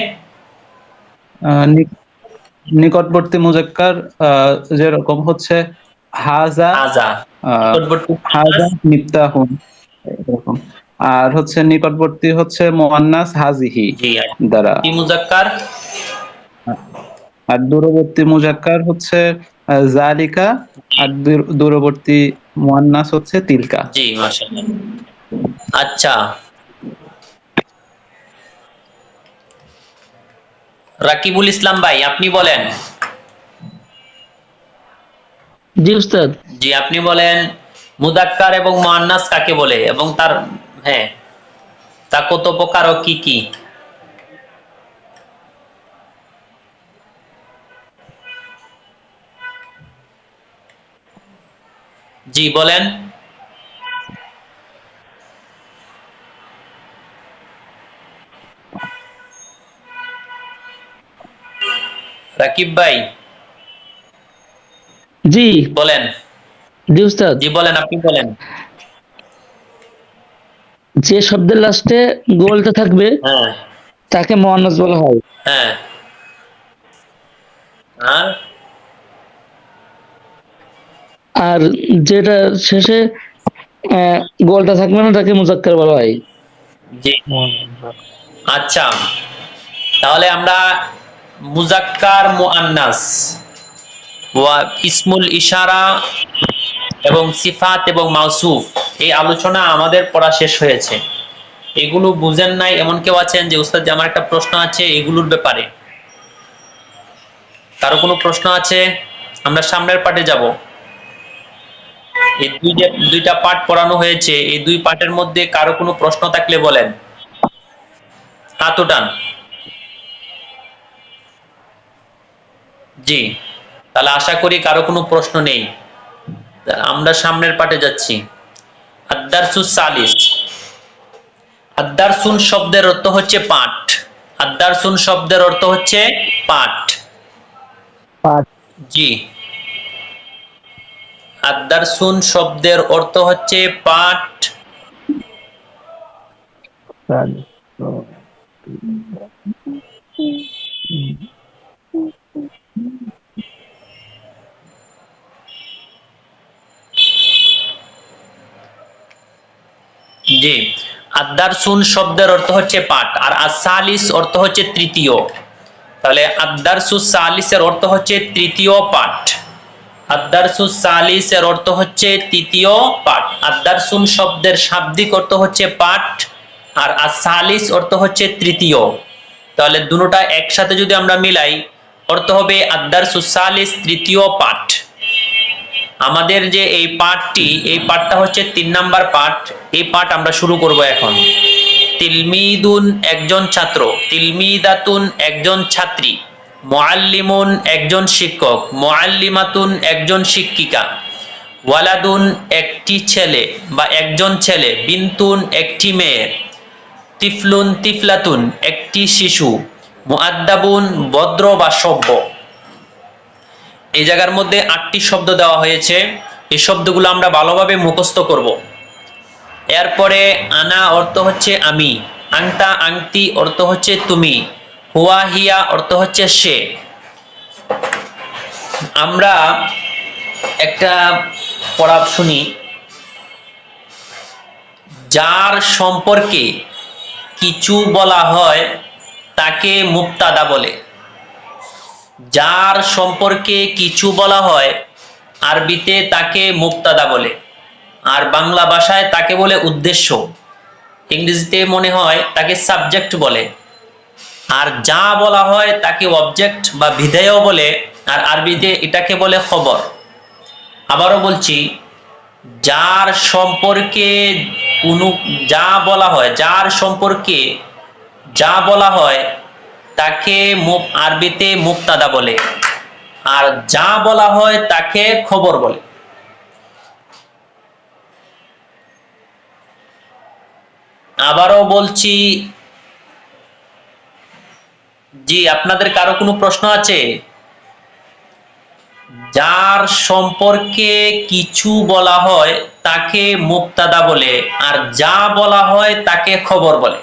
Speaker 3: নিকটবর্তী মুযাক্কার যেরকম হচ্ছে হাজা,
Speaker 6: হাজা। নিকটবর্তী
Speaker 3: হাজা মিফতাহুন এরকম। আর হচ্ছে নিকটবর্তী হচ্ছে মুআন্নাস হাজিহি
Speaker 6: জি,
Speaker 3: দ্বারা।
Speaker 6: কি মুযাক্কার?
Speaker 3: আর দূরবর্তী মুযাক্কার হচ্ছে জালিকা, আর দূরবর্তী মুআন্নাস হচ্ছে তিলকা।
Speaker 6: জি, মাশাআল্লাহ। আচ্ছা, রাকিবুল ইসলাম ভাই আপনি বলেন।
Speaker 9: জি উস্তাদ।
Speaker 6: জি, আপনি বলেন মুযাক্কার এবং মুআন্নাস কাকে বলে এবং তার হ্যাঁ তা কত প্রকার ও কি কি? জি বলেন। রাকিব ভাই
Speaker 9: জি,
Speaker 6: বলেন।
Speaker 9: জি উস্তাদ।
Speaker 6: জি বলেন, আপনি বলেন।
Speaker 9: যে শব্দের লাস্টে গোলটা থাকবে
Speaker 6: হ্যাঁ,
Speaker 9: তাকে মুআন্নাস বলা হয়।
Speaker 6: হ্যাঁ, আর
Speaker 9: আর যেটা শেষে গোলটা থাকবে না তাকে মুজাক্কার বলা হয়।
Speaker 6: জি, আচ্ছা, তাহলে আমরা মুজাক্কার মুআন্নাস ওয়া ইসমুল ইশারা এবং সিফাত এবং মাউসুফ এই আলোচনা আমাদের পড়া শেষ হয়েছে। এগুলো বুঝেন নাই এমন কেউ আছেন যে উস্তাদ যে আমার একটা প্রশ্ন আছে এগুলোর ব্যাপারে? কারো কোনো প্রশ্ন আছে? আমরা সামনের পার্টে যাব। এই দুইটা পার্ট পড়ানো হয়েছে, এই দুই পার্টের মধ্যে কারো কোনো প্রশ্ন থাকলে বলেন, হাত উঠান। জি, তাহলে আশা করি কারো কোনো প্রশ্ন নেই। আমরা সামনের পার্টে যাচ্ছি। আদ-দারসুস সালিস। আদ-দারসুন শব্দের অর্থ হচ্ছে পাঠ। আদ-দারসুন শব্দের অর্থ হচ্ছে পাঠ।
Speaker 4: পাঠ।
Speaker 6: জি, আদ-দারসুন শব্দের অর্থ হচ্ছে পাঠ। জি, আদ-দারসুন শব্দের অর্থ হচ্ছে পাঠ, আর আস-সালিস অর্থ হচ্ছে তৃতীয়। তাহলে আদ-দারসুস সালিসের অর্থ হচ্ছে তৃতীয় পাঠ। আদ-দারসুস সালিসের অর্থ হচ্ছে তৃতীয় পাঠ। আদ-দারসুন শব্দের শাব্দিক অর্থ হচ্ছে পাঠ, আর আস-সালিস অর্থ হচ্ছে তৃতীয়। তাহলে দুটোটা একসাথে যদি আমরা মিলাই অর্থ হবে আদ-দারসুস সালিস তৃতীয় পাঠ। আমাদের যে এই পাঠটি, এই পাঠটা হচ্ছে 3 নাম্বার পাঠ। এই পাঠ আমরা শুরু করব এখন। তিলমিদুন একজন ছাত্র, তিলমিদাতুন একজন ছাত্রী, মুআল্লিমুন একজন শিক্ষক, মুআল্লিমাতুন একজন শিক্ষিকা, ওয়ালাদুন একটি ছেলে বা একজন ছেলে, বিনতুন একটি মেয়ে, তিফলুন তিফলাতুন একটি শিশু, মুআদ্দাবুন ভদ্র বা সভ্য। এই জায়গার মধ্যে 8টি শব্দ দেওয়া হয়েছে। এই শব্দগুলো আমরা ভালোভাবে মুখস্থ করব। এরপরে আনা অর্থ হচ্ছে আমি, আংতা আংতি অর্থ হচ্ছে তুমি, হুয়া হিয়া অর্থ হচ্ছে সে। আমরা একটা পড়া শুনি। যার সম্পর্কে কিছু বলা হয় তাকে মুবতাদা বলে। যার সম্পর্কে কিছু বলা হয় আরবিতে তাকে মুবতাদা বলে, আর বাংলা ভাষায় তাকে বলে উদ্দেশ্য। ইংরেজিতে মনে হয় তাকে সাবজেক্ট বলে। আর যা বলা হয় তাকে অবজেক্ট বা বিধেয় বলে, আর আরবিতে এটাকে বলে খবর। আবারও বলছি, যার সম্পর্কে যা বলা হয়, যার সম্পর্কে যা বলা হয় তাকে আরবিতে মুবতাদা বলে, আর যা বলা হয় তাকে খবর বলে। আবারও বলছি, জি, আপনাদের কারো কোনো প্রশ্ন আছে? যার সম্পর্কে কিছু বলা হয় তাকে মুবতাদা বলে, আর যা বলা হয় তাকে খবর বলে।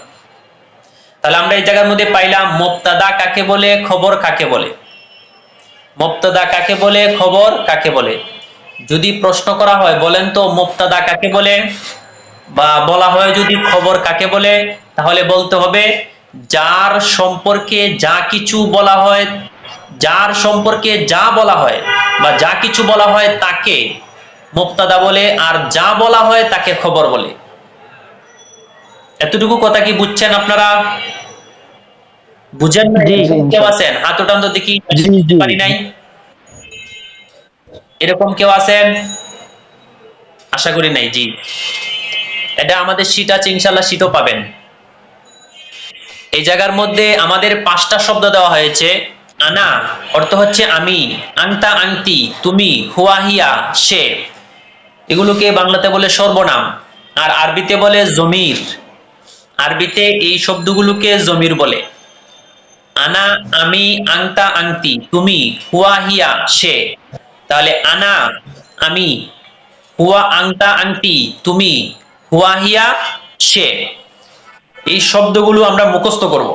Speaker 6: তাহলে আমরা এই জায়গার মধ্যে পাইলাম মুবতাদা কাকে বলে, খবর কাকে বলে। মুবতাদা কাকে বলে, খবর কাকে বলে। যদি প্রশ্ন করা হয় বলেন তো মুবতাদা কাকে বলে, বা বলা হয় যদি খবর কাকে বলে, তাহলে বলতে হবে যার সম্পর্কে যা কিছু বলা হয়, যার সম্পর্কে যা বলা হয় বা যা কিছু বলা হয় তাকে মুবতাদা বলে, আর যা বলা হয় তাকে খবর বলে। এতটুকু কথা কি বুঝছেন আপনারা? বুঝেন না? কেউ আছেন হাত উঠান তো দেখি। পারি নাই এরকম কেউ আছেন? আশা করি নাই। জি, এটা আমাদের শীট আছে, ইনশাআল্লাহ শীটও পাবেন। এই জায়গার মধ্যে আমাদের 5টা শব্দ দেওয়া হয়েছে। আনা অর্থ হচ্ছে আমি, আংতা আংতি তুমি, হুয়া হিয়া সে। এগুলোকে বাংলাতে বলে সর্বনাম, আর আরবিতে বলে জমির। আরবিতে এই শব্দগুলোকে জমির বলে। আনা আমি, আংতা আংতি তুমি, হুয়া হিয়া সে। তাহলে আনা আমি, হুয়া আংতা আংতি তুমি, হুয়া হিয়া সে। এই শব্দগুলো আমরা মুখস্থ করব।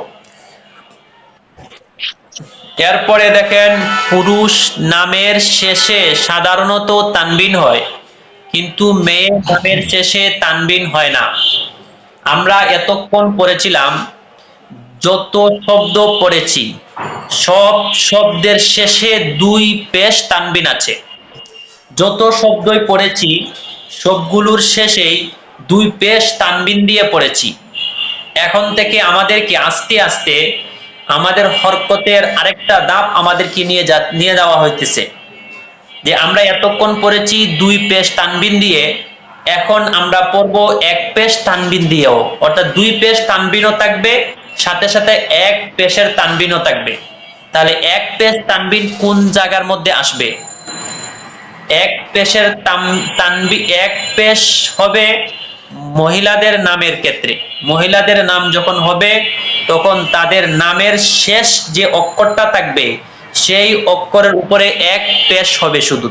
Speaker 6: এরপরে দেখেন পুরুষ নামের শেষে সাধারণত তানবিন হয়, কিন্তু মেয়ে নামের শেষে তানবিন হয় না। আমরা এতক্ষণ পড়েছিলাম যত শব্দ পড়েছি সব শব্দের শেষে দুই পেশ তানবিন আছে। যত শব্দই পড়েছি সবগুলোর শেষেই দুই পেশ তানবিন দিয়ে পড়েছি। এখন থেকে আমাদেরকে আস্তে আস্তে আমাদের হরকতের আরেকটা ধাপ আমাদেরকে নিয়ে যাওয়া হইতেছে, যে আমরা এতক্ষণ পড়েছি দুই পেশ তানবিন দিয়ে, এখন আমরা পড়ব এক পেশ তানবিন দিয়েও, অর্থাৎ দুই পেশ তানবিনও থাকবে, সাথে সাথে এক পেশের তানবিনও থাকবে। তাহলে এক পেশ তানবিন কোন জায়গার মধ্যে আসবে? এক পেশের তানবিন এক পেশ হবে মহিলাদের নামের ক্ষেত্রে। মহিলাদের নাম যখন হবে তখন তাদের নামের শেষ যে অক্ষরটা থাকবে সেই অক্ষরের উপরে এক পেশ হবে, শুধু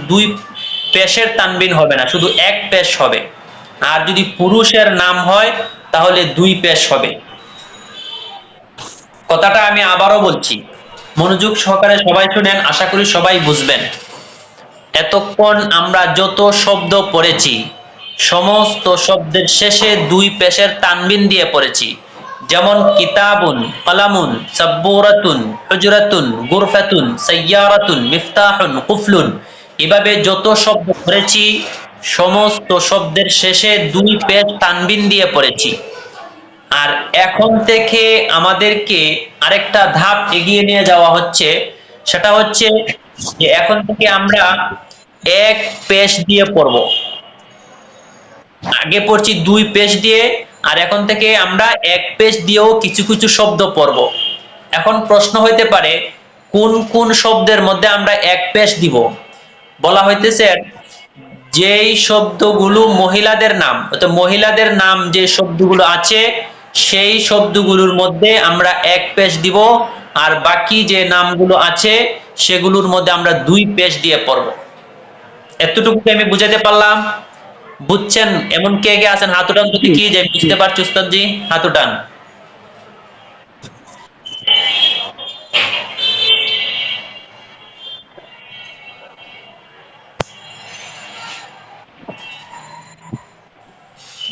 Speaker 6: দুই পেশের তানবিন হবে না, শুধু এক পেশ হবে। আর যদি পুরুষের নাম হয় তাহলে দুই পেশ হবে। কথাটা আমি আবারও বলছি, মনোযোগ সহকারে সবাই শুনেন, আশা করি সবাই বুঝবেন। এতক্ষণ আমরা যত শব্দ পড়েছি সমস্ত শব্দের শেষে দুই পেশের তানবিন দিয়ে পড়েছি। যেমন কিতাবুন, কলামুন, সাব্বুরাতুন, হুজরাতুন, গুরফাতুন, সাইয়ারাতুন, মিফতাহুন, কুফলুন, এভাবে যত শব্দ পড়েছি সমস্ত শব্দের শেষে দুই পেশ তানবিন দিয়ে পড়েছি। আর এখন থেকে আমাদেরকে আরেকটা ধাপ এগিয়ে নিয়ে যাওয়া হচ্ছে, সেটা হচ্ছে যে এখন থেকে আমরা এক পেশ দিয়ে পড়ব। আগে পড়ছি দুই পেশ দিয়ে, আর এখন থেকে আমরা এক পেশ দিয়েও কিছু কিছু শব্দ পড়ব। এখন প্রশ্ন হইতে পারে কোন কোন শব্দের মধ্যে আমরা এক পেশ দিব? বলা হইতেছে যেই শব্দগুলো মহিলাদের নাম, অর্থাৎ মহিলাদের নাম যে শব্দগুলো আছে সেই শব্দগুলোর মধ্যে আমরা এক পেশ দিব, আর বাকি যে নামগুলো আছে সেগুলোর মধ্যে আমরা দুই পেশ দিয়ে পড়ব। এতটুকু আমি বুঝাতে পারলাম? বুঝছেন? এমন কে কে আছেন হাত উঠান তো দেখি, যে বুঝতে পারছি উস্তাদ জি, হাত উঠান।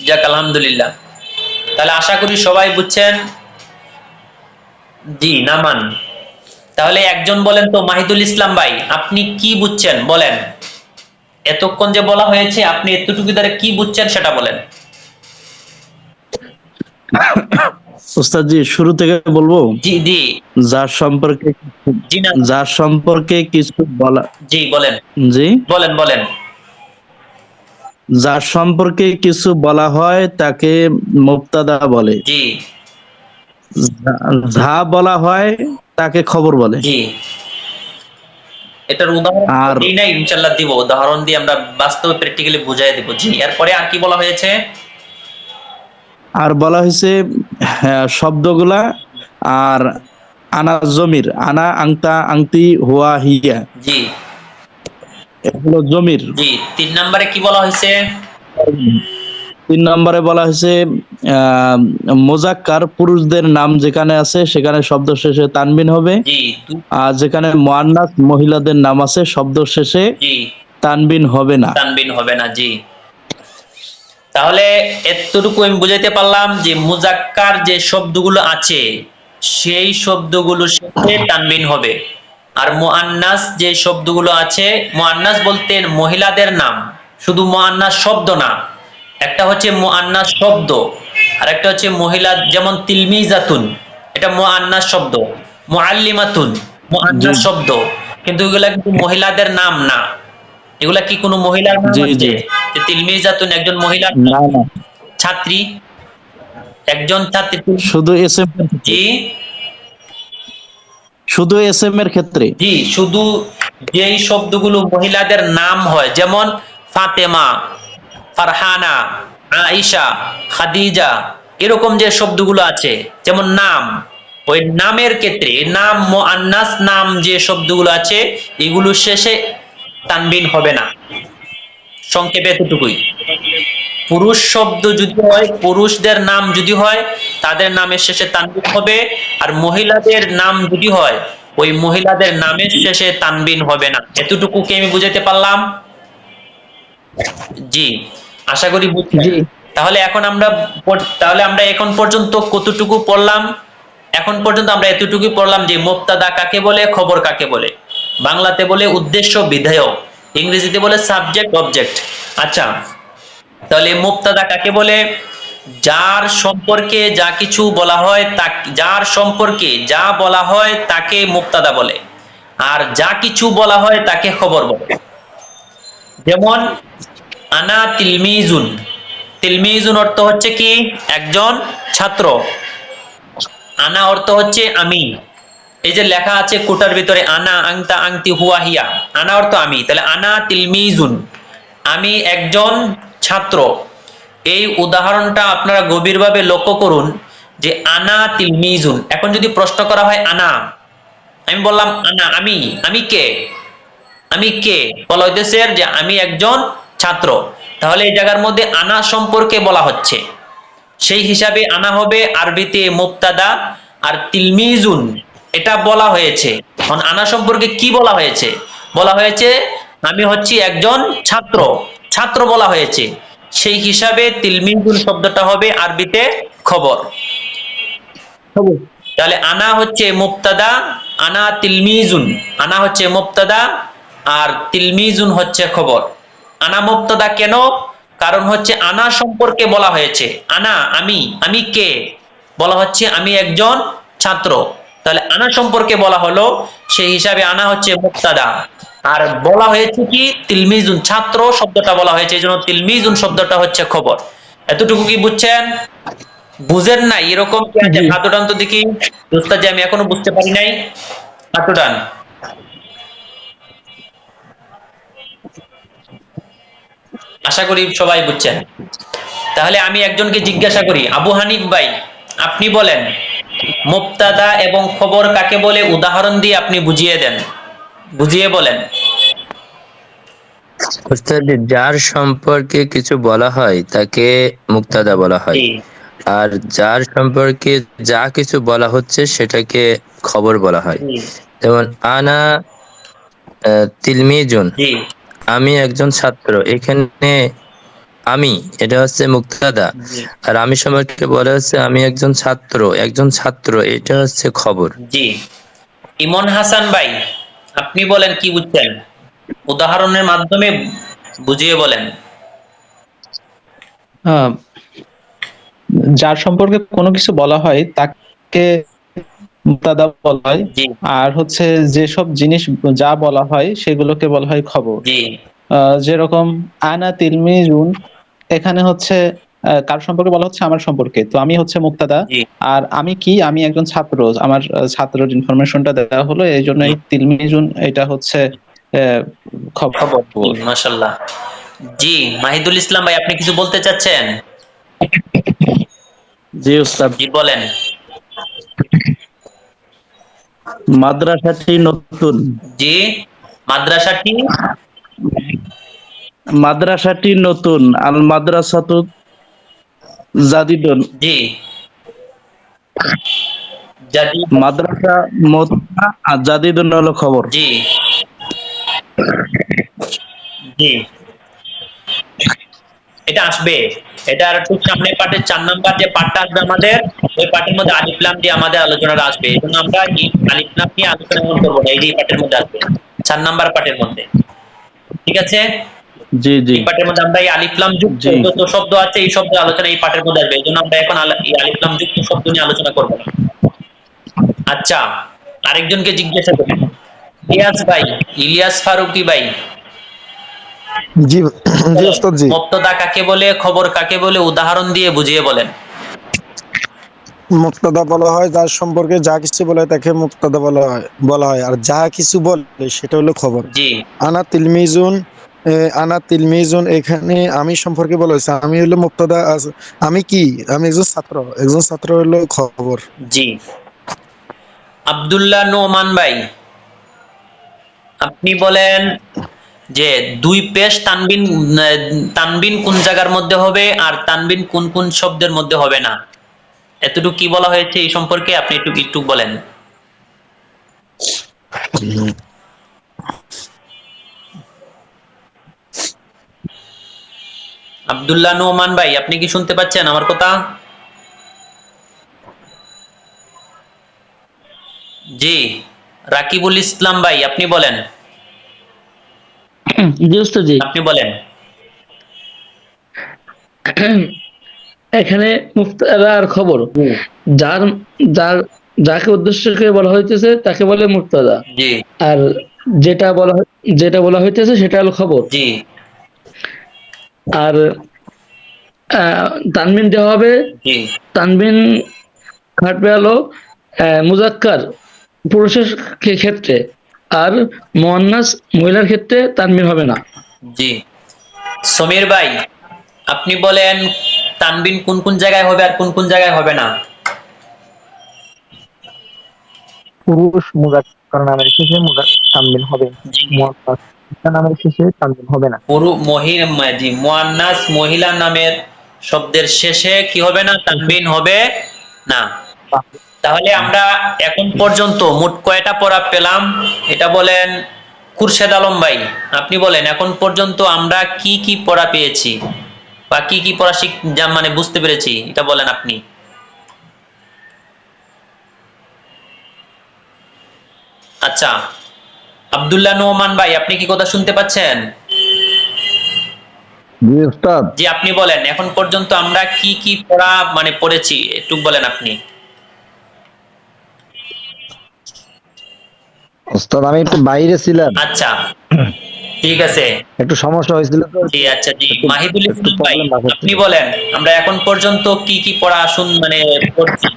Speaker 6: যাক আলহামদুলিল্লাহ, তাহলে আশা করি সবাই বুঝছেন। জি নামান। তাহলে একজন বলেন তো, মাহিদুল ইসলাম ভাই আপনি কি বুঝছেন বলেন? এতক্ষণ যে বলা হয়েছে আপনি এতটুকু দ্বারা কি বুঝছেন সেটা বলেন।
Speaker 2: উস্তাদ জি শুরু থেকে বলবো?
Speaker 6: জি জি
Speaker 2: যার সম্পর্কে কিছু বলা।
Speaker 6: জি বলেন।
Speaker 2: জি
Speaker 6: বলেন বলেন।
Speaker 2: যার সম্পর্কে কিছু বলা হয় তাকে মুবতাদা বলে।
Speaker 6: জি।
Speaker 2: যা বলা হয় তাকে খবর বলে।
Speaker 6: জি। এটার উদাহরণ দিই না, ইনশাআল্লাহ দিব, উদাহরণ দিয়ে আমরা বাস্তবে প্র্যাকটিক্যালি বুঝাই দেব। জি, এরপরে আর কি বলা হয়েছে?
Speaker 2: আর বলা হয়েছে শব্দগুলা আর আনা জমির, আনা, আংতা, আংতি, হুয়া, হিয়া,
Speaker 6: জি
Speaker 2: এগুলো জমির।
Speaker 6: জি। 3 নম্বরে কি বলা হয়েছে?
Speaker 2: 3 নম্বরে বলা হয়েছে মুজাক্কার, পুরুষদের নাম যেখানে আছে সেখানে শব্দ শেষে তানবিন হবে।
Speaker 6: জি।
Speaker 2: আর যেখানে মুআন্নাস মহিলাদের নাম আছে শব্দ শেষে
Speaker 6: জি
Speaker 2: তানবিন হবে না।
Speaker 6: তানবিন হবে না। জি। তাহলে এতটুকু আমি বুঝাইতে পারলাম যে মুজাক্কার যে শব্দগুলো আছে সেই শব্দগুলোর সাথে তানবিন হবে, আর মুআন্নাস যে শব্দগুলো আছে, মুআন্নাস বলতে মহিলাদের নাম, শুধু মুআন্নাস শব্দ না, একটা হচ্ছে মুআন্নাস শব্দ আর একটা হচ্ছে মহিলা, যেমন তিলমিজাতুন এটা মুআন্নাস শব্দ, মুআল্লিমাতুন মুআন্নাস শব্দ, কিন্তু এগুলা কিন্তু মহিলাদের নাম না। এগুলা কি কোনো মহিলার নাম আছে? যে তিলমিজাতুন একজন মহিলার
Speaker 2: না না,
Speaker 6: ছাত্রী, একজন ছাত্রী,
Speaker 2: শুধু এসএম।
Speaker 6: জি
Speaker 2: শুধু এসএম এর ক্ষেত্রে।
Speaker 6: জি, শুধু যেই শব্দগুলো মহিলাদের নাম হয়, যেমন ফাতেমা, ফারহানা, আয়েশা, খাদিজা, এরকম যে শব্দগুলো আছে যেমন নাম, ওই নামের ক্ষেত্রে নাম মুআন্নাস নাম যে শব্দগুলো আছে এগুলো শেষে তানবিন হবে না। সংক্ষেপে এতটুকুই। পুরুষ শব্দ যদি হয়, পুরুষদের নাম যদি হয় তাদের নামের শেষে তানবিন হবে, আর মহিলাদের নাম যদি হয় ওই মহিলাদের নামের শেষে তানবিন হবে না। এতটুকু কি আমি বুঝাতে পারলাম? জি, আশা করি বুঝছেন।
Speaker 9: জি।
Speaker 6: তাহলে আমরা এখন পর্যন্ত কতটুকু পড়লাম? এখন পর্যন্ত আমরা এতটুকু পড়লাম যে মুবতাদা কাকে বলে, খবর কাকে বলে। বাংলাতে বলে উদ্দেশ্য বিধেয়, ইংরেজিতে বলে সাবজেক্ট অবজেক্ট। আচ্ছা, তাহলে মুবতাদা কাকে বলে? যার সম্পর্কে যা কিছু বলা হয়, যার সম্পর্কে যা বলা হয় তাকে মুবতাদা বলে, আর যা কিছু বলা হয় তাকে খবর বলে। যেমন আনা তিলমিজুন, তিলমিজুন অর্থ হচ্ছে কি? একজন ছাত্র। আনা অর্থ হচ্ছে আমি। এই যে লেখা আছে কোটার ভিতরে আনা আংতা আংতি হুয়া হিয়া, আনা অর্থ আমি, তাহলে আনা তিলমিজুন, আমি একজন ছাত্র। এই উদাহরণটা আপনারা গভীরভাবে লক্ষ্য করুন যে আনা তিলমিজুন। এখন যদি প্রশ্ন করা হয় আনা, আমি বললাম আনা, আমি কে? আমি কে? বলা হইতেছে যে আমি একজন ছাত্র। তাহলে এই জায়গার মধ্যে আনা সম্পর্কে বলা হচ্ছে, সেই হিসাবে আনা হবে আরবিতে মুবতাদা, আর তিলমিজুন এটা বলা হয়েছে। এখন আনা সম্পর্কে কি বলা হয়েছে? বলা হয়েছে আমি হচ্ছি একজন ছাত্র, ছাত্র বলা হয়েছে, সেই হিসাবে তিলমিজুন শব্দটা হবে আরবিতে খবর। তাহলে আনা হচ্ছে মুবতাদা, আনা তিলমিজুন, আনা হচ্ছে মুবতাদা আর তিলমিজুন হচ্ছে খবর। আনা মুবতাদা কেন? কারণ হচ্ছে আনা সম্পর্কে বলা হয়েছে, আনা আমি কে? বলা হচ্ছে আমি একজন ছাত্র, তাহলে আনা সম্পর্কে বলা হলো, সেই হিসাবে আনা হচ্ছে মুবতাদা। আর বলা হয়েছে কি? তিলমিজুন, ছাত্র শব্দটা বলা হয়েছে, এই জন্য তিলমিজুন শব্দটা হচ্ছে খবর। এতটুকু কি বুঝছেন? বুঝেন নাই এরকম কি আছে? হাত উঠান তো দেখি। দোস্তা যে আমি এখনো বুঝতে পারি নাই, হাত উঠান। আশা করি সবাই বুঝছেন। তাহলে আমি একজনকে জিজ্ঞাসা করি, আবু হানিফ ভাই আপনি বলেন মুবতাদা এবং খবর কাকে বলে? উদাহরণ দিয়ে আপনি বুঝিয়ে দেন, বুঝিয়ে বলেন।
Speaker 10: উস্তাদ, যার সম্পর্কে কিছু বলা হয় তাকে মুক্তাদা বলা হয়,
Speaker 6: জি
Speaker 10: আর যার সম্পর্কে যা কিছু বলা হচ্ছে সেটাকে খবর বলা হয়।
Speaker 6: জি
Speaker 10: যেমন আনা তিলমিজুন,
Speaker 6: জি
Speaker 10: আমি একজন ছাত্র, এখানে আমি এটা হচ্ছে মুক্তাদা,
Speaker 6: জি
Speaker 10: আর আমি সম্পর্কে বলা হচ্ছে আমি একজন ছাত্র, এটা হচ্ছে খবর।
Speaker 6: জি। ইমন হাসান ভাই আপনি বলেন কি বুঝছেন? উদাহরণের মাধ্যমে বুঝিয়ে বলেন।
Speaker 3: আহ, যার সম্পর্কে কোনো কিছু বলা হয় তাকে মুবতাদা বলা হয়,
Speaker 6: জি
Speaker 3: আর হচ্ছে যেসব জিনিস যা বলা হয় সেগুলোকে বলা হয় খবর।
Speaker 6: জি
Speaker 3: যেরকম আনা তিলমিজুন, এখানে হচ্ছে কার সম্পর্কে বলা হচ্ছে? আমার সম্পর্কে, তো আমি হচ্ছে মুবতাদা।
Speaker 6: জি
Speaker 3: আর আমি কি? আমি একজন ছাত্র, আমার ছাত্রের ইনফরমেশনটা দেওয়া হলো, এই জন্য এই তিলমিজুন এটা হচ্ছে খবর।
Speaker 6: খবর। মাশাআল্লাহ। জি মাহিদুল ইসলাম ভাই আপনি কিছু বলতে চাচ্ছেন?
Speaker 2: জি উস্তাদ।
Speaker 6: জি বলেন।
Speaker 2: মাদ্রাসাটি নতুন,
Speaker 6: জি মাদ্রাসাটি
Speaker 2: মাদ্রাসাটি নতুন, আল মাদ্রাসাতু জাদিদুন,
Speaker 6: জি জাদি
Speaker 2: মাদ্রাসা মতুনা আর জাদিদুন হলো খবর।
Speaker 6: জি জি এটা আসবে, এটা আর একটু সামনে পাঠের 4 নাম্বার যে পাঠটা আসবে আমাদের, ওই পাঠের মধ্যে আলিফ লাম দিয়ে আমাদের আলোচনাটা আসবে। এই জন্য আমরা এই আলিফ লাম নিয়ে আলোচনা করবো না, এই যে এই পাঠের মধ্যে আসবে 4 নাম্বার পাঠের মধ্যে। ঠিক আছে?
Speaker 2: জি জি
Speaker 6: এই পাঠের মধ্যে আমরা এই আলিফ লাম যুক্ত
Speaker 2: জি
Speaker 6: যত শব্দ আছে এই শব্দ আলোচনা এই পাঠের মধ্যে আসবে, এই জন্য আমরা এখন এই আলিফ লাম যুক্ত শব্দ নিয়ে আলোচনা করবো না। আচ্ছা, আরেকজনকে জিজ্ঞাসা করি, ইলিয়াস ফারুকি ভাই
Speaker 5: জি জি ওস্তাদ জি।
Speaker 6: মুবতাদা কাকে বলে, খবর কাকে বলে? উদাহরণ দিয়ে বুঝিয়ে বলেন।
Speaker 4: মুক্তাদা বলা হয় যার সম্পর্কে যা কিছু বলে তাকে মুক্তাদা বলা হয় আর যা কিছু বলে সেটা হলো খবর।
Speaker 6: জি
Speaker 4: আনা তিলমিজুন, এখানে আমি সম্পর্কে বলা হয়েছে, আমি হলো মুক্তাদা। আমি কি? আমি একজন ছাত্র হলো খবর।
Speaker 6: জি। আব্দুল্লাহ নোমান ভাই আপনি বলেন যে দুই পেশ তানবিন, তানবিন কোন জায়গার মধ্যে হবে আর তানবিন কোন কোন শব্দের মধ্যে হবে না? এতটুকু কি বলা হয়েছে এই সম্পর্কে আপনি একটু বলেন। আব্দুল্লাহ নোমান ভাই, আপনি কি শুনতে পাচ্ছেন আমার কথা? জি। রাকিবুল ইসলাম ভাই, আপনি বলেন।
Speaker 9: জি উস্তাদ জি।
Speaker 6: আপনি বলেন।
Speaker 9: এখানে মুফতাদা আর খবর, যার যার যাকে উদ্দেশ্য করে বলা হইতেছে তাকে বলে মুফতাদা,
Speaker 6: জি
Speaker 9: আর যেটা বলা হইতেছে সেটা হলো খবর।
Speaker 6: জি
Speaker 9: আর তানবিন দেওয়া হবে,
Speaker 6: জি
Speaker 9: তানবিন খাটবে হলো মুজাক্কার পুরুষের ক্ষেত্রে, আর মুয়ান্নাস মহিলার ক্ষেত্রে তানবিন হবে না।
Speaker 6: জি। সমীর ভাই, আপনি বলেন তানবিন কোন কোন জায়গায় হবে আর কোন কোন জায়গায় হবে না?
Speaker 11: পুরুষ মুজাক্কার নামের শেষে তানবিন হবে,
Speaker 6: জি।
Speaker 11: মুয়ান্নাস নামের শেষে তানবিন হবে না।
Speaker 6: জি, মুয়ান্নাস মহিলা নামের শব্দের শেষে কি হবে না? তানবিন হবে না। তাহলে আমরা এখন পর্যন্ত মোট কয়টা পড়া পেলাম এটা বলেন। খুরশেদ আলম ভাই, আপনি বলেন এখন পর্যন্ত আমরা কি কি পড়া পেয়েছি বা কি কি পড়া মানে বুঝতে পেরেছি, এটা বলেন আপনি। আচ্ছা, আব্দুল্লাহ নোমান ভাই, আপনি কি কথা শুনতে পাচ্ছেন?
Speaker 5: জি উস্তাদ।
Speaker 6: জি, আপনি বলেন এখন পর্যন্ত আমরা কি কি পড়া মানে পড়েছি, একটু বলেন আপনি।
Speaker 5: উস্তাদ আমি একটু বাইরে ছিলাম,
Speaker 6: আচ্ছা, ঠিক আছে।
Speaker 5: একটু সমস্যা হয়েছিল তো।
Speaker 6: জি, আচ্ছা, জি।
Speaker 5: একটু
Speaker 6: মাহিদুল
Speaker 5: একটু
Speaker 6: ইসলাম ভাই,
Speaker 5: প্রবলেম
Speaker 6: আপনি
Speaker 5: বাঁচাচ্ছিল।
Speaker 6: বলেন আমরা এখন পর্যন্ত কি কি পড়া মানে পড়ছি।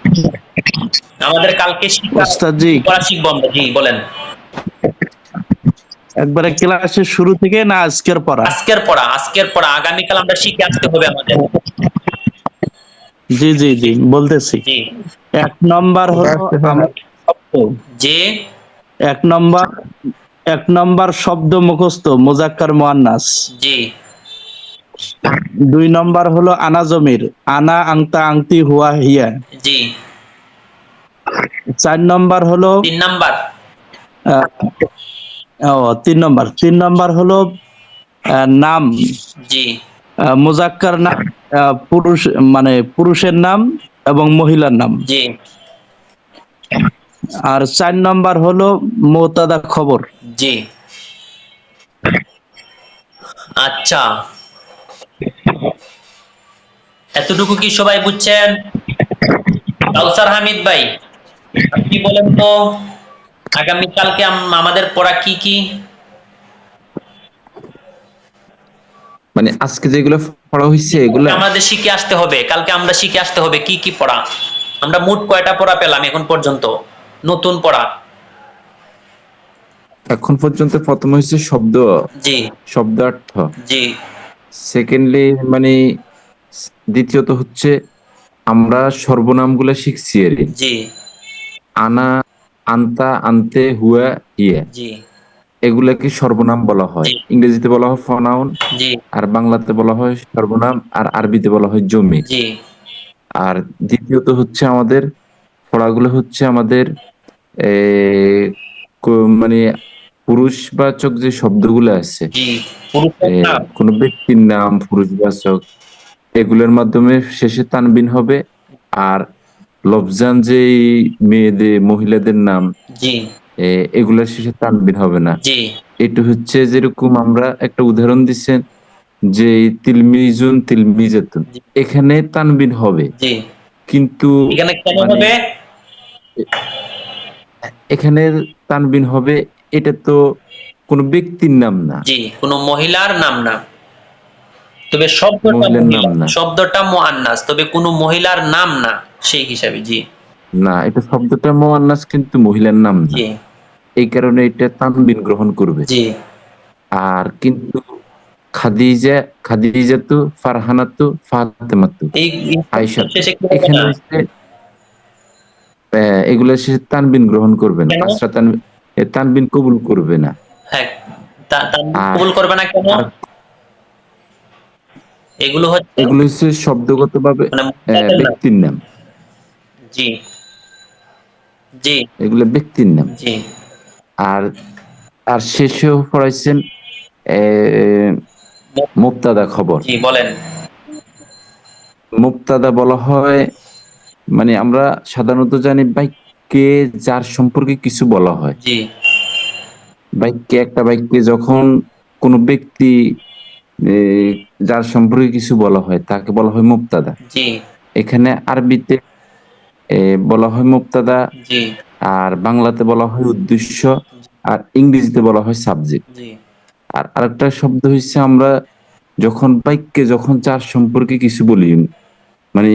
Speaker 6: আমাদের কালকে
Speaker 2: ওস্তাদ জি,
Speaker 6: পড়া শিখবো আমরা। জি বলেন।
Speaker 2: একবারে ক্লাসের শুরু থেকে না আজকের পড়া?
Speaker 6: আজকের পড়া আগামীকাল আমরা শিখে আসতে হবে আমাদের।
Speaker 2: জি জি জি, বলতেছি।
Speaker 6: জি
Speaker 2: 1 নম্বর হলো আমার শব্দ।
Speaker 6: জি
Speaker 2: এক নম্বর শব্দ মুখস্থ, মুজাক্কার মুয়ান্নাস।
Speaker 6: জি
Speaker 2: 2 নম্বর হলো আনা জমির, আনা, আংতা, আংতি, হুয়া, হিয়া।
Speaker 6: জি
Speaker 2: 4 নম্বর হলো
Speaker 6: 3 নাম্বার।
Speaker 2: আহ, 3 নম্বর হলো নাম,
Speaker 6: জি
Speaker 2: মুজাক্কার নাম, পুরুষ মানে পুরুষের নাম এবং মহিলার নাম।
Speaker 6: জি
Speaker 2: আর 4 নম্বর হলো মুবতাদা খবর।
Speaker 6: জি। আচ্ছা, এতটুকু কি সবাই বুঝছেন? কাউসার হামিদ ভাই, আপনি বলেন তো আগামীকালকে আমাদের পড়া কি কি?
Speaker 8: মানে আজকে যেগুলো পড়া হয়েছে এগুলা
Speaker 6: আমাদের শিখে আসতে হবে, কালকে আমরা শিখে আসতে হবে কি কি পড়া। আমরা মোট কয়টা পড়া পেলাম এখন পর্যন্ত নতুন পড়া?
Speaker 8: এখন পর্যন্ত প্রথম হয়েছে শব্দ,
Speaker 6: জি
Speaker 8: শব্দার্থ।
Speaker 6: জি
Speaker 8: সেকেন্ডলি মানে দ্বিতীয়ত হচ্ছে আমরা সর্বনামগুলো শিখছি আর কি।
Speaker 6: জি
Speaker 8: আনা, আন্তা, আনতে, হুয়া, হিয়া,
Speaker 6: জি
Speaker 8: এগুলাকে সর্বনাম বলা হয়।
Speaker 6: জি
Speaker 8: ইংরেজিতে বলা হয় ফনাউন,
Speaker 6: জি
Speaker 8: আর বাংলাতে বলা হয় সর্বনাম, আর আরবিতে বলা হয় জমির।
Speaker 6: জি
Speaker 8: আর দ্বিতীয়ত হচ্ছে আমাদের পড়াগুলো হচ্ছে আমাদের মানে পুরুষবাচক যে শব্দগুলো আছে,
Speaker 6: জি পুরুষের নাম।
Speaker 8: কোন ব্যক্তির নাম পুরুষবাচক, এগুলোর মাধ্যমে শেষে তানবিন হবে। আর লফজান যে মেয়েদের মহিলাদের নাম,
Speaker 6: জি
Speaker 8: এগুলোর শেষে তানবিন হবে না।
Speaker 6: জি
Speaker 8: এটা হচ্ছে যেরকম আমরা একটা উদাহরণ দিচ্ছেন যে তিলমিজুন, তিলমিজাতুন,
Speaker 6: জি
Speaker 8: এখানে তানবিন হবে,
Speaker 6: জি।
Speaker 8: কিন্তু
Speaker 6: এখানে কেন
Speaker 8: মানে
Speaker 6: হবে?
Speaker 8: এখানে তানবিন হবে, এটা তো কোনো ব্যক্তির নাম না,
Speaker 6: জি, কোনো মহিলার নাম না, তবে শব্দটা
Speaker 8: মহিলার নাম
Speaker 6: মহিলা,
Speaker 8: না।
Speaker 6: শব্দটা মুআন্নাস, তবে কোনো মহিলার নাম না সেই হিসাবে। জি
Speaker 8: না, এটা শব্দটা মুআন্নাস কিন্তু মহিলার নাম না,
Speaker 6: জি
Speaker 8: এই কারণে এটা তানবিন গ্রহণ করবে।
Speaker 6: জি
Speaker 8: আর কিন্তু খাদিজা, খাদিজাতু, ফারহানাতু, ফাতেমাতু,
Speaker 6: এই
Speaker 8: আয়েশা,
Speaker 6: শেষে কি হবে
Speaker 8: এখানে
Speaker 6: না?
Speaker 8: হচ্ছে এগুলো সে তানবিন গ্রহণ করবে না,
Speaker 6: কেন?
Speaker 8: কাসরা তানবিন কবুল করবে না।
Speaker 6: হ্যাঁ, তানবিন
Speaker 8: আর
Speaker 6: কবুল করবে না কেন?
Speaker 8: আর
Speaker 6: এগুলো হচ্ছে
Speaker 8: এগুলো হচ্ছে শব্দগতভাবে
Speaker 6: মানে মুফতাদের নাম।
Speaker 8: ব্যক্তির নাম,
Speaker 6: জি জি
Speaker 8: এগুলো ব্যক্তির নাম।
Speaker 6: জি
Speaker 8: আর আর শেষেও পড়াইছেন মুবতাদা খবর।
Speaker 6: জি বলেন।
Speaker 8: মুবতাদা বলা হয়, মানে আমরা সাধারণত জানি বাক্যে যার সম্পর্কে কিছু বলা হয়।
Speaker 6: জি
Speaker 8: একটা বাক্যে যখন কোনো ব্যক্তি যার সম্পর্কে কিছু বলা হয় তাকে বলা হয় মুবতাদা।
Speaker 6: জি
Speaker 8: এখানে আরবিতে বলা হয় মুবতাদা,
Speaker 6: জি
Speaker 8: আর বাংলাতে বলা হয় উদ্দেশ্য, আর ইংরেজিতে বলা হয় সাবজেক্ট।
Speaker 6: জি
Speaker 8: আর আরেকটা শব্দ হচ্ছে আমরা যখন বাক্যে যখন যার সম্পর্কে কিছু বলি, মানে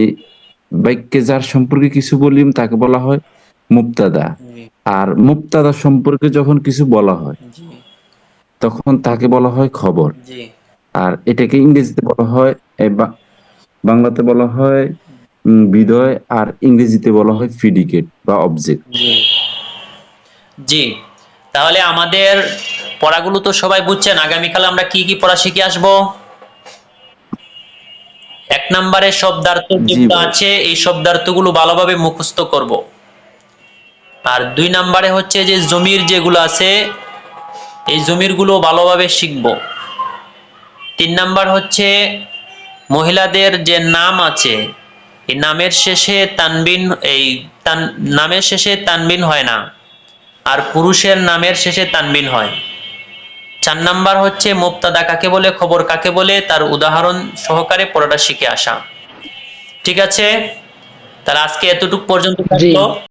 Speaker 8: বাক্যে যার সম্পর্কে কিছু বলি তাকে বলা হয় মুবতাদা।
Speaker 6: জি
Speaker 8: আর মুবতাদা সম্পর্কে যখন কিছু বলা হয়
Speaker 6: জি
Speaker 8: তখন তাকে বলা হয় খবর।
Speaker 6: জি
Speaker 8: আর এটাকে ইংরেজিতে বলা হয় বাংলাতে বলা হয় বিধেয়, আর ইংরেজিতে বলা হয় প্রিডিকেট বা অবজেক্ট।
Speaker 6: জি জি তাহলে আমাদের পড়াগুলো তো সবাই বুঝছেন। আগামীকাল আমরা কি কি পড়া শিখে আসবো? 1 নম্বরে শব্দার্থ যেগুলো আছে এই শব্দার্থগুলো ভালোভাবে মুখস্থ করব। আর 2 নম্বরে হচ্ছে যে জমির যেগুলো আছে এই জমিরগুলো ভালোভাবে শিখব। 3 নাম্বার হচ্ছে মহিলাদের যে নাম আছে এই নামের শেষে তানবিন, নামের শেষে তানবিন হয় না, আর পুরুষের নামের শেষে তানবিন হয়। 4 নাম্বার হচ্ছে মুবতাদা কাকে বলে, খবর কাকে বলে, তার উদাহরণ সহকারে পড়াটা শিখে আসা। ঠিক আছে, তাহলে আজকে এতটুকু পর্যন্ত থাকলো।